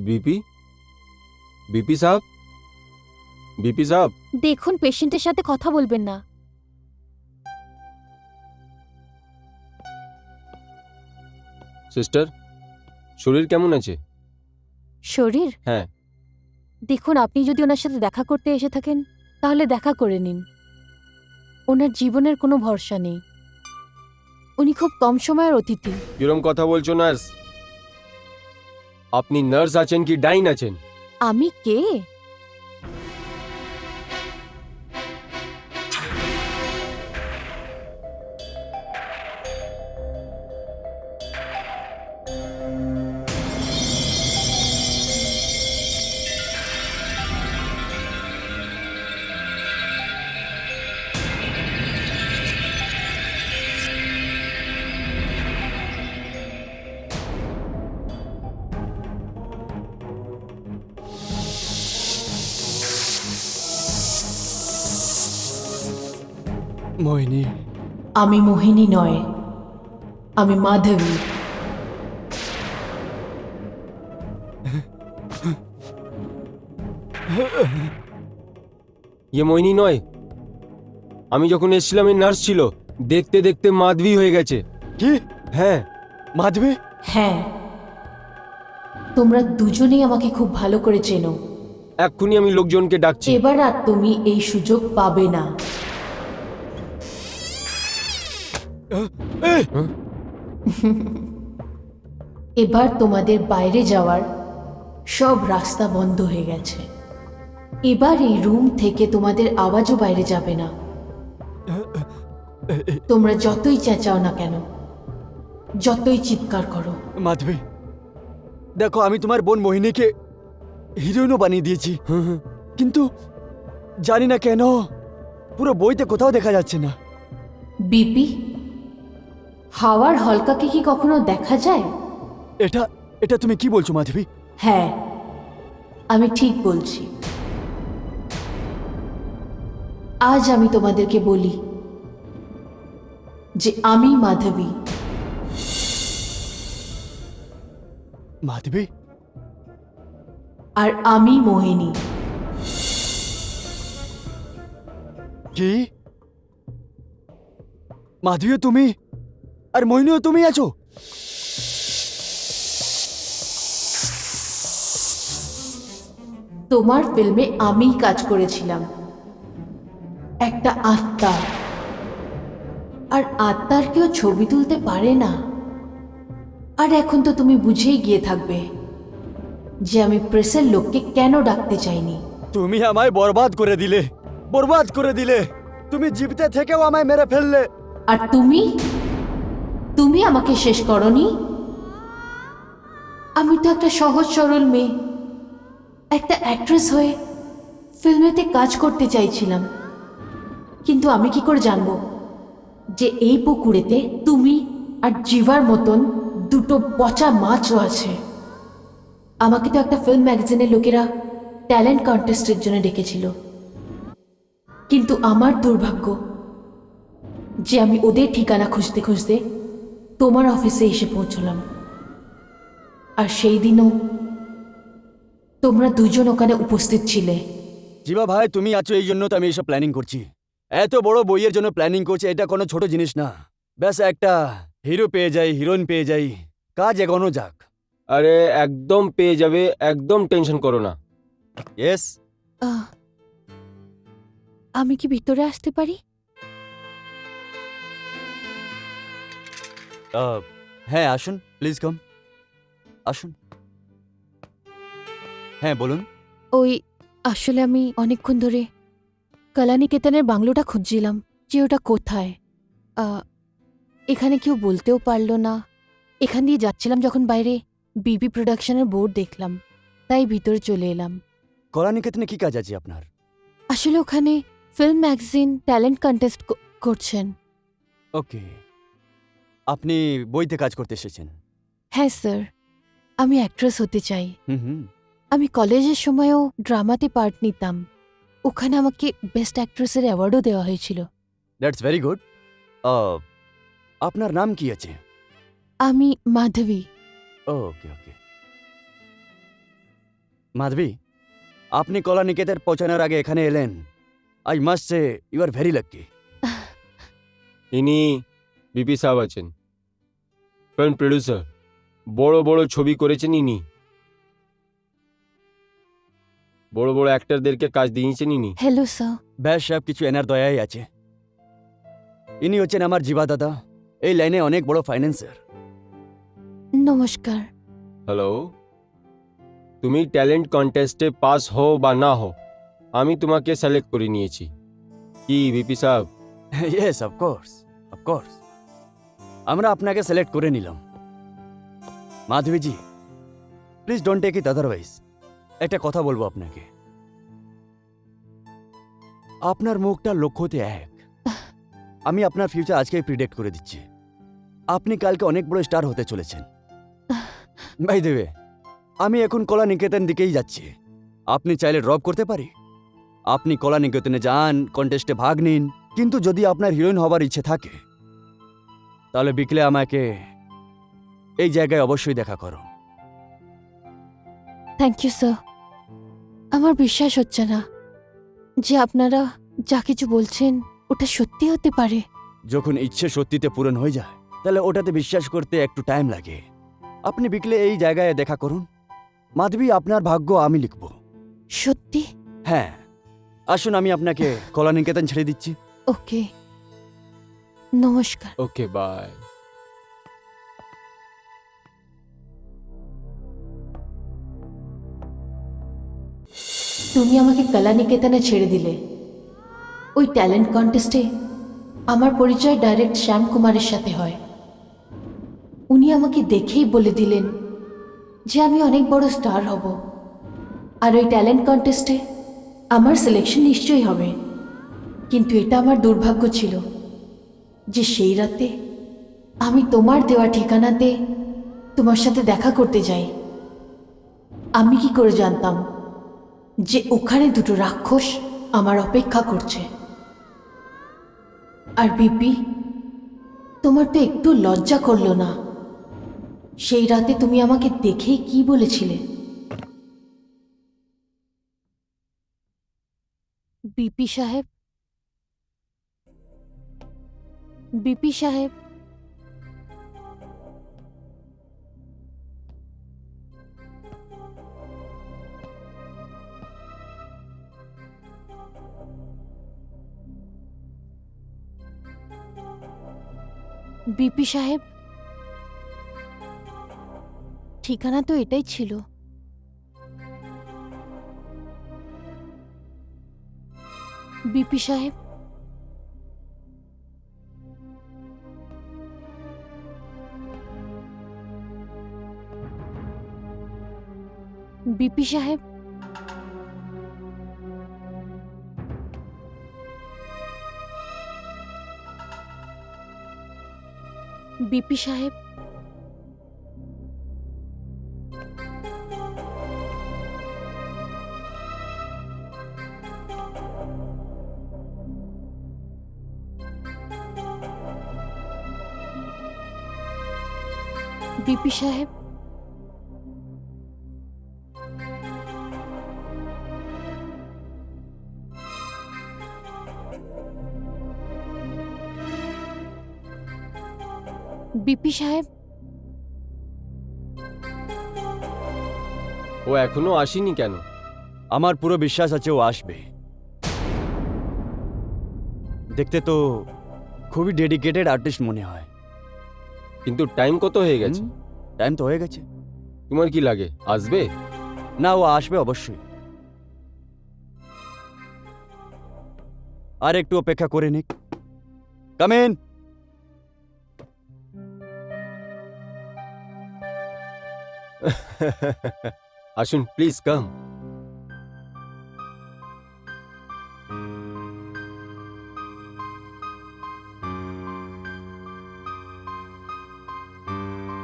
बीपी बीपी साहब बीपी साहब দেখুন পেশেন্টের সাথে কথা বলবেন না। সিস্টার শরীর কেমন আছে? শরীর? হ্যাঁ। দেখুন আপনি যদি ওনার সাথে দেখা করতে এসে থাকেন তাহলে দেখা করে নিন। ওনার জীবনের কোনো ভরসা নেই। উনি খুব কম সময়ের অতিথি। কিরম কথা বলছো নার্স? আপনি নার্স আছেন কি ডাইন আছেন? আমি কে? মোহিনী, আমি মোহিনী নয়, আমি মাধবী। ইয়ে মোহিনী নয়। আমি যখন এসেছিলাম এই নার্স ছিল, দেখতে দেখতে মাধবী হয়ে গেছে। কি? হ্যাঁ। মাধবী? হ্যাঁ, তোমরা দুজনেই আমাকে খুব ভালো করে চেনো। এক্ষুনি আমি লোকজনকে ডাকছি। এবার আর তুমি এই সুযোগ পাবে না। এবার তোমাদের বাইরে যাওয়ার সব রাস্তা বন্ধ হয়ে গেছে। এবার এই রুম থেকে তোমাদের আওয়াজও বাইরে যাবে না। তোমরা যতই চেঁচাও না কেন, যতই চিৎকার করো। মাধবী, দেখো আমি তোমার বোন মোহিনীকে হিরোইনও বানিয়ে দিয়েছি, কিন্তু জানি না কেন পুরো বইতে কোথাও দেখা যাচ্ছে না। বিপি, হাওয়ার হলকাকে কি কখনো দেখা যায়? এটা এটা তুমি কি বলছো মাধবী? হ্যাঁ, আমি ঠিক বলছি। আজ আমি তোমাদেরকে বলি যে আমি মাধবী। মাধবী? আর আমি মোহিনী। কি? মাধবীও তুমি আর মোহিনীও তুমি আছো? তোমার ফিল্মে আমিই কাজ করেছিলাম, একটা আত্মা। আর আত্মার কেউ ছবি তুলতে পারে না। আর এখন তো তুমি বুঝেই গিয়ে থাকবে যে আমি প্রেসের লোককে কেন ডাকতে চাইনি। তুমি আমায় বরবাদ করে দিলে, বরবাদ করে দিলে। তুমি জীবিত থেকেও আমায় মেরে ফেললে। আর তুমি তুমি আমাকে শেষ করনি। আমি তো একটা সহজ সরল মেয়ে, একটা অ্যাক্ট্রেস হয়ে ফিল্মেতে কাজ করতে চাইছিলাম। কিন্তু আমি কি করে জানবো যে এই পুকুরেতে তুমি আর জিভার মতন দুটো পচা মাছও আছে। আমাকে তো একটা ফিল্ম ম্যাগাজিনের লোকেরা ট্যালেন্ট কন্টেস্টের জন্য ডেকেছিল, কিন্তু আমার দুর্ভাগ্য যে আমি ওদের ঠিকানা খুঁজতে খুঁজতে তোমার অফিসে এসে পৌঁছলাম। আর সেই দিনও তোমরা দুজন ওখানে উপস্থিত ছিলে। জিবা ভাই, তুমি আছো এই জন্য তো আমি এইসব প্ল্যানিং করছি। এত বড় বইয়ের জন্য প্ল্যানিং করছি, এটা কোনো ছোট জিনিস না। ব্যাস একটা হিরো পেয়ে যাই, হিরোইন পেয়ে যাই, কাজ এগোনো যাক। আরে একদম পেয়ে যাবে, একদম টেনশন করো না। ইয়েস। আমি কি ভিতরে আসতে পারি? হ্যাঁ আসুন, প্লিজ কাম, আসুন। হ্যাঁ বলুন। ওই আসলে আমি অনেকক্ষণ ধরে কলানিকেতনের বাংলোটা খুঁজছিলাম, যে ওটা কোথায়। এখানে কেউ বলতেও পারলো না। এখান দিয়ে যাচ্ছিলাম যখন বাইরে বিবি প্রোডাকশনের বোর্ড দেখলাম, তাই ভিতরে চলে এলাম। কলানিকেতনে কি কাজ আছে আপনার? আসলে ওখানে ফিল্ম ম্যাগাজিন ট্যালেন্ট কন্টেস্ট করছেন। ওকে, আপনি বইতে কাজ করতে এসেছেন? হ্যাঁ স্যার, আমি অ্যাক্ট্রেস হতে চাই। হুম। আমি কলেজের সময়ও ড্রামাতে পার্ট নিতাম। ওখানে আমাকে বেস্ট অ্যাক্ট্রেসের অ্যাওয়ার্ডও দেওয়া হয়েছিল। That's very good. আপনার নাম কি আছে? আমি মাধবী। ওকে ওকে। মাধবী, আপনি কলা নিকেতন পৌঁছানোর আগে এখানে এলেন। I must say you are very lucky. ইনি বিপি সাহেব আছেন, ফিল্ম প্রডিউসার। বড় বড় ছবি করেছেন ইনি, বড় বড় অ্যাক্টরদেরকে কাজ দিয়েছেন ইনি। Hello sir. ব্যাস সাহেব কিছু এনার দয়াই আছে। ইনি হচ্ছেন আমার জীবা দাদা, এই লাইনে অনেক বড় ফাইন্যান্সার। নমস্কার। হ্যালো, তুমি ট্যালেন্ট কন্টেস্টে পাস হও বা না হও, আমি তোমাকে সিলেক্ট করে নিয়েছি। কি বিপি সাহেব? ইয়েস, অফকোর্স অফকোর্স, আমরা আপনাকে সিলেক্ট করে নিলাম। Madhaviji, please don't take it otherwise. একটা কথা বলবো আপনাকে, আপনার মুখটা লক্ষ্যতে এক। আমি আপনার ফিউচার আজকেই প্রিডিক্ট করে দিচ্ছি। আপনি কালকে অনেক বড় স্টার হতে চলেছেন। ভাই দেবে, আমি এখন কলা নিকেতন দিকেই যাচ্ছি। আপনি চাইলে ড্রপ করতে পারি। আপনি কলা নিকেতনে যান, কন্টেস্টে ভাগ নিন, কিন্তু যদি আপনার হিরোইন হবার ইচ্ছে থাকে তাহলে বিকেলে আমাকে এই জায়গায় অবশ্যই দেখা করো। Thank you sir. আমার বিশ্বাস হচ্ছে না যে আপনারা যা কিছু বলছেন ওটা সত্যি হতে পারে। যখন ইচ্ছে সত্যিতে পূরণ হয়ে যায় তাহলে ওটাতে বিশ্বাস করতে একটু টাইম লাগে। আপনি বিকেলে এই জায়গায় দেখা করুন। মাধবী, আপনার ভাগ্য আমি লিখব। সত্যি? হ্যাঁ, আসুন আমি আপনাকে কলা নিকেতন ছেড়ে দিচ্ছি। ওকে, নমস্কার। ওকে, বাই। তুমি আমাকে কলানিকেতনে ছেড়ে দিলে। ওই ট্যালেন্ট কন্টেস্টে আমার পরিচয় ডাইরেক্ট শ্যাম কুমারের সাথে হয়। উনি আমাকে দেখেই বলে দিলেন যে আমি অনেক বড় স্টার হব, আর ওই ট্যালেন্ট কন্টেস্টে আমার সিলেকশন নিশ্চয়ই হবে। কিন্তু এটা আমার দুর্ভাগ্য ছিল যে সেই রাতে আমি তোমার দেওয়া ঠিকানাতে তোমার সাথে দেখা করতে যাই। আমি কি করে জানতাম যে ওখানে দুটো রাক্ষস আমার অপেক্ষা করছে। আর বিপি, তোমার তো একটু লজ্জা করলো না? সেই রাতে তুমি আমাকে দেখেই কি বলেছিলে? বিপি সাহেব, বিপি সাহেব, বিপি সাহেব, ঠিকানা তো এটাই ছিল। বিপি সাহেব, বিপি সাহেব, বিপি সাহেব, বিপি সাহেব, বিপি সাহেব, ও এখনো আসেনি কেন? আমার পুরো বিশ্বাস আছে ও আসবে। দেখতে তো খুবই ডেডিকেটেড আর্টিস্ট মনে হয়। কিন্তু টাইম কত হয়ে গেছে? টাইম তো হয়ে গেছে। তোমার কি লাগে আসবে? না, ও আসবে অবশ্যই। আর একটু অপেক্ষা করে নিক। Come in. আসুন, প্লিজ কাম।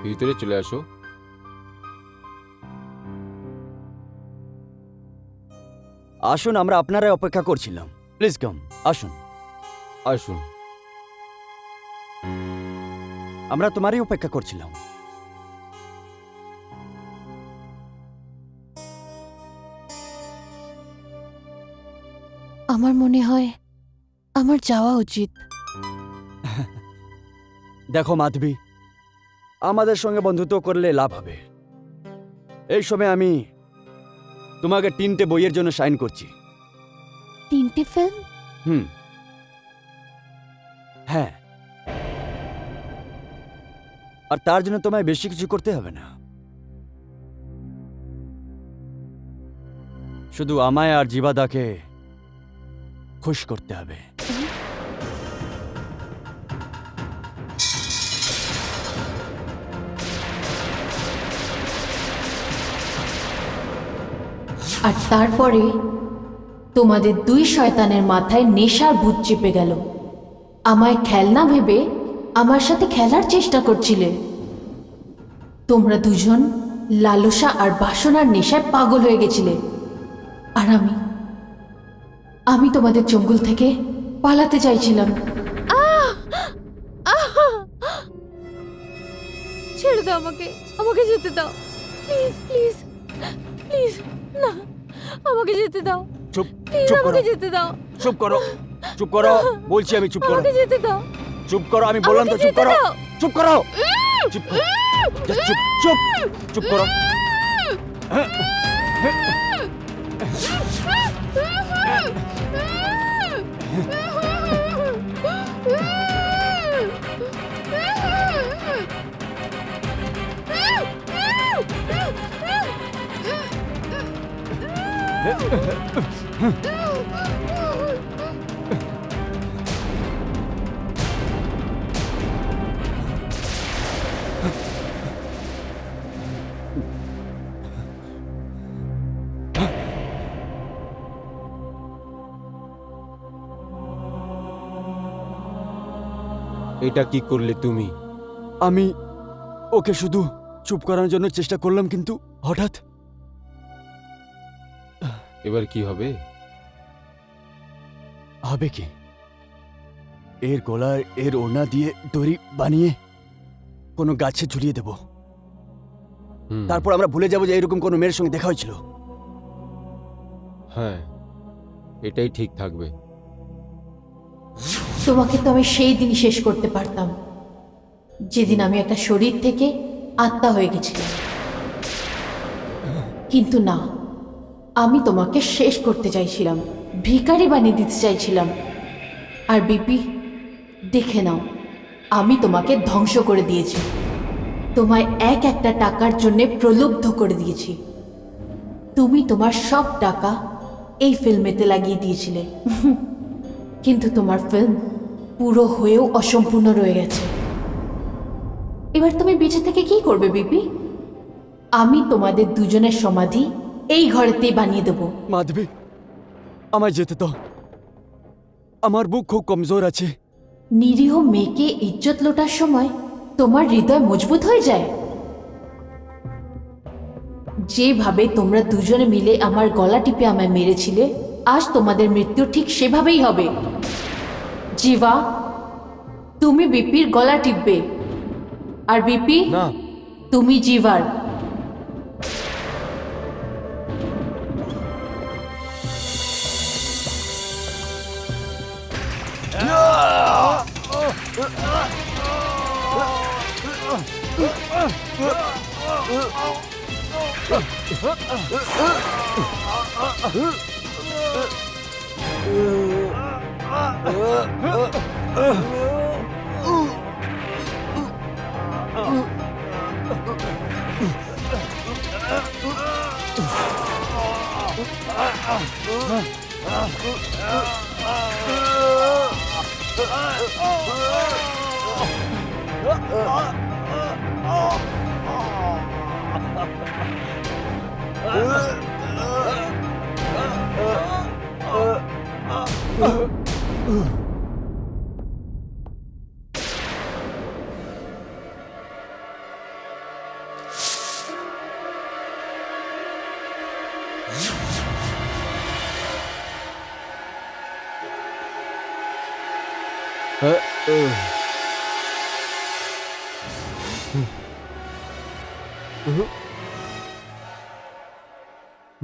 ভিতরে চলে আসো। আসুন, আমরা আপনারাই অপেক্ষা করছিলাম। প্লিজ কাম, আসুন। আসুন। আমরা তোমারই অপেক্ষা করছিলাম। আমার মনে হয় আমার যাওয়া উচিত। দেখো মাধবী, আমাদের সঙ্গে বন্ধুত্ব করলে লাভ হবে। এই সময় আমি তোমাকে 3টে বইয়ের জন্য সাইন করছি। 3টে ফিল্ম? হুম, হ্যাঁ। আর তার জন্য তোমায় বেশি কিছু করতে হবে না, শুধু আমায় আর জীবাদাকে খুশ করতে হবে। আর তারপরে তোমাদের 2 শয়তানের মাথায় নেশার ভূত চেপে গেল। আমায় খেলনা ভেবে আমার সাথে খেলার চেষ্টা করছিলে। তোমরা দুজন লালসা আর বাসনার নেশায় পাগল হয়ে গেছিলে। আর আমি তোমাদের জঙ্গল থেকে পালাতে চাইছিলাম। ছেড়ে দাও আমাকে, আমাকে যেতে দাও প্লিজ, প্লিজ, প্লিজ। না, আমাকে যেতে দাও চুপ প্লিজ, চুপ করো, আমাকে যেতে দাও, চুপ করো, চুপ করো, বলছি আমি চুপ করো, আমাকে যেতে দাও, চুপ করো, আমি বললাম তো আমাকে চুপ যেতে করো, দাও। চুপ করো, চুপ করো, চুপ চুপ চুপ করো। এটা কি করলে তুমি? আমি ওকে শুধু চুপ করানোর জন্য চেষ্টা করলাম, কিন্তু হঠাৎ এবার কি হবে? হবে কি, এর গলার এর ওড়না দিয়ে দড়ি বানিয়ে কোনো গাছে ঝুলিয়ে দেব। হুম, তারপর আমরা ভুলে যাবো যে এরকম কোনো মেয়ের সঙ্গে দেখা হয়েছিল। হ্যাঁ, এটাই ঠিক থাকবে। তোমাকে তো আমি সেই দিনই শেষ করতে পারতাম, যেদিন আমি একটা শরীর থেকে আত্মা হয়ে গেছিলাম। কিন্তু না, আমি তোমাকে শেষ করতে চাইছিলাম, ভিখারি বানিয়ে দিতে চাইছিলাম। আর বিপি, দেখে নাও, আমি তোমাকে ধ্বংস করে দিয়েছি। তোমায় একটা টাকার জন্য প্রলুব্ধ করে দিয়েছি। তুমি তোমার সব টাকা এই ফিল্মেতে লাগিয়ে দিয়েছিলে, কিন্তু তোমার ফিল্ম পুরো হয়েও অসম্পূর্ণ রয়ে গেছে। এবার তুমি বেঁচে থেকে কি করবে বিপি? আমি তোমাদের দুজনের সমাধি এই ঘরেতেই বানিয়ে দেব। মাধবী, আমায় যেতে দাও, আমার বুক খুব কমজোর আছে। নিরীহ মেয়েকে ইজ্জত লোটার সময় তোমার হৃদয় মজবুত হয়ে যায়। যেভাবে তোমরা দুজনে মিলে আমার গলা টিপে আমায় মেরেছিলে, আজ তোমাদের মৃত্যু ঠিক সেভাবেই হবে। জিভা, তুমি বিপির গলা টিপবে, আর বিপি না, তুমি জিভার।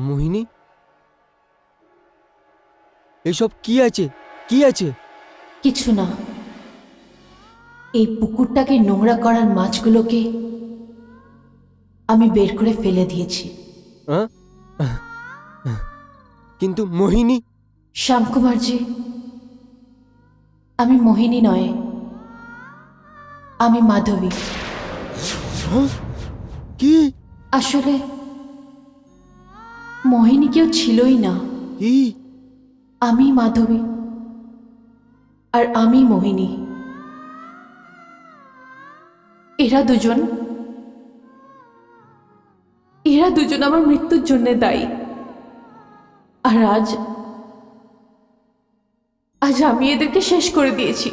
মোহিনী, এসব কি আছে, কি আছে? কিছু না, এই পুকুরটাকে নোংরা করার মাছগুলোকে আমি বের করে ফেলে দিয়েছি। হ্যাঁ? কিন্তু মোহিনী? শ্যামকুমারজি, আমি মোহিনী নয়, আমি মাধবী। কি? আসলে মোহিনী কেউ ছিলই না, কি? আমি মাধবী আর আমি মোহিনী। এরা দুজন আমার মৃত্যুর জন্য দায়ী। আর আজ আমি এদেরকে শেষ করে দিয়েছি।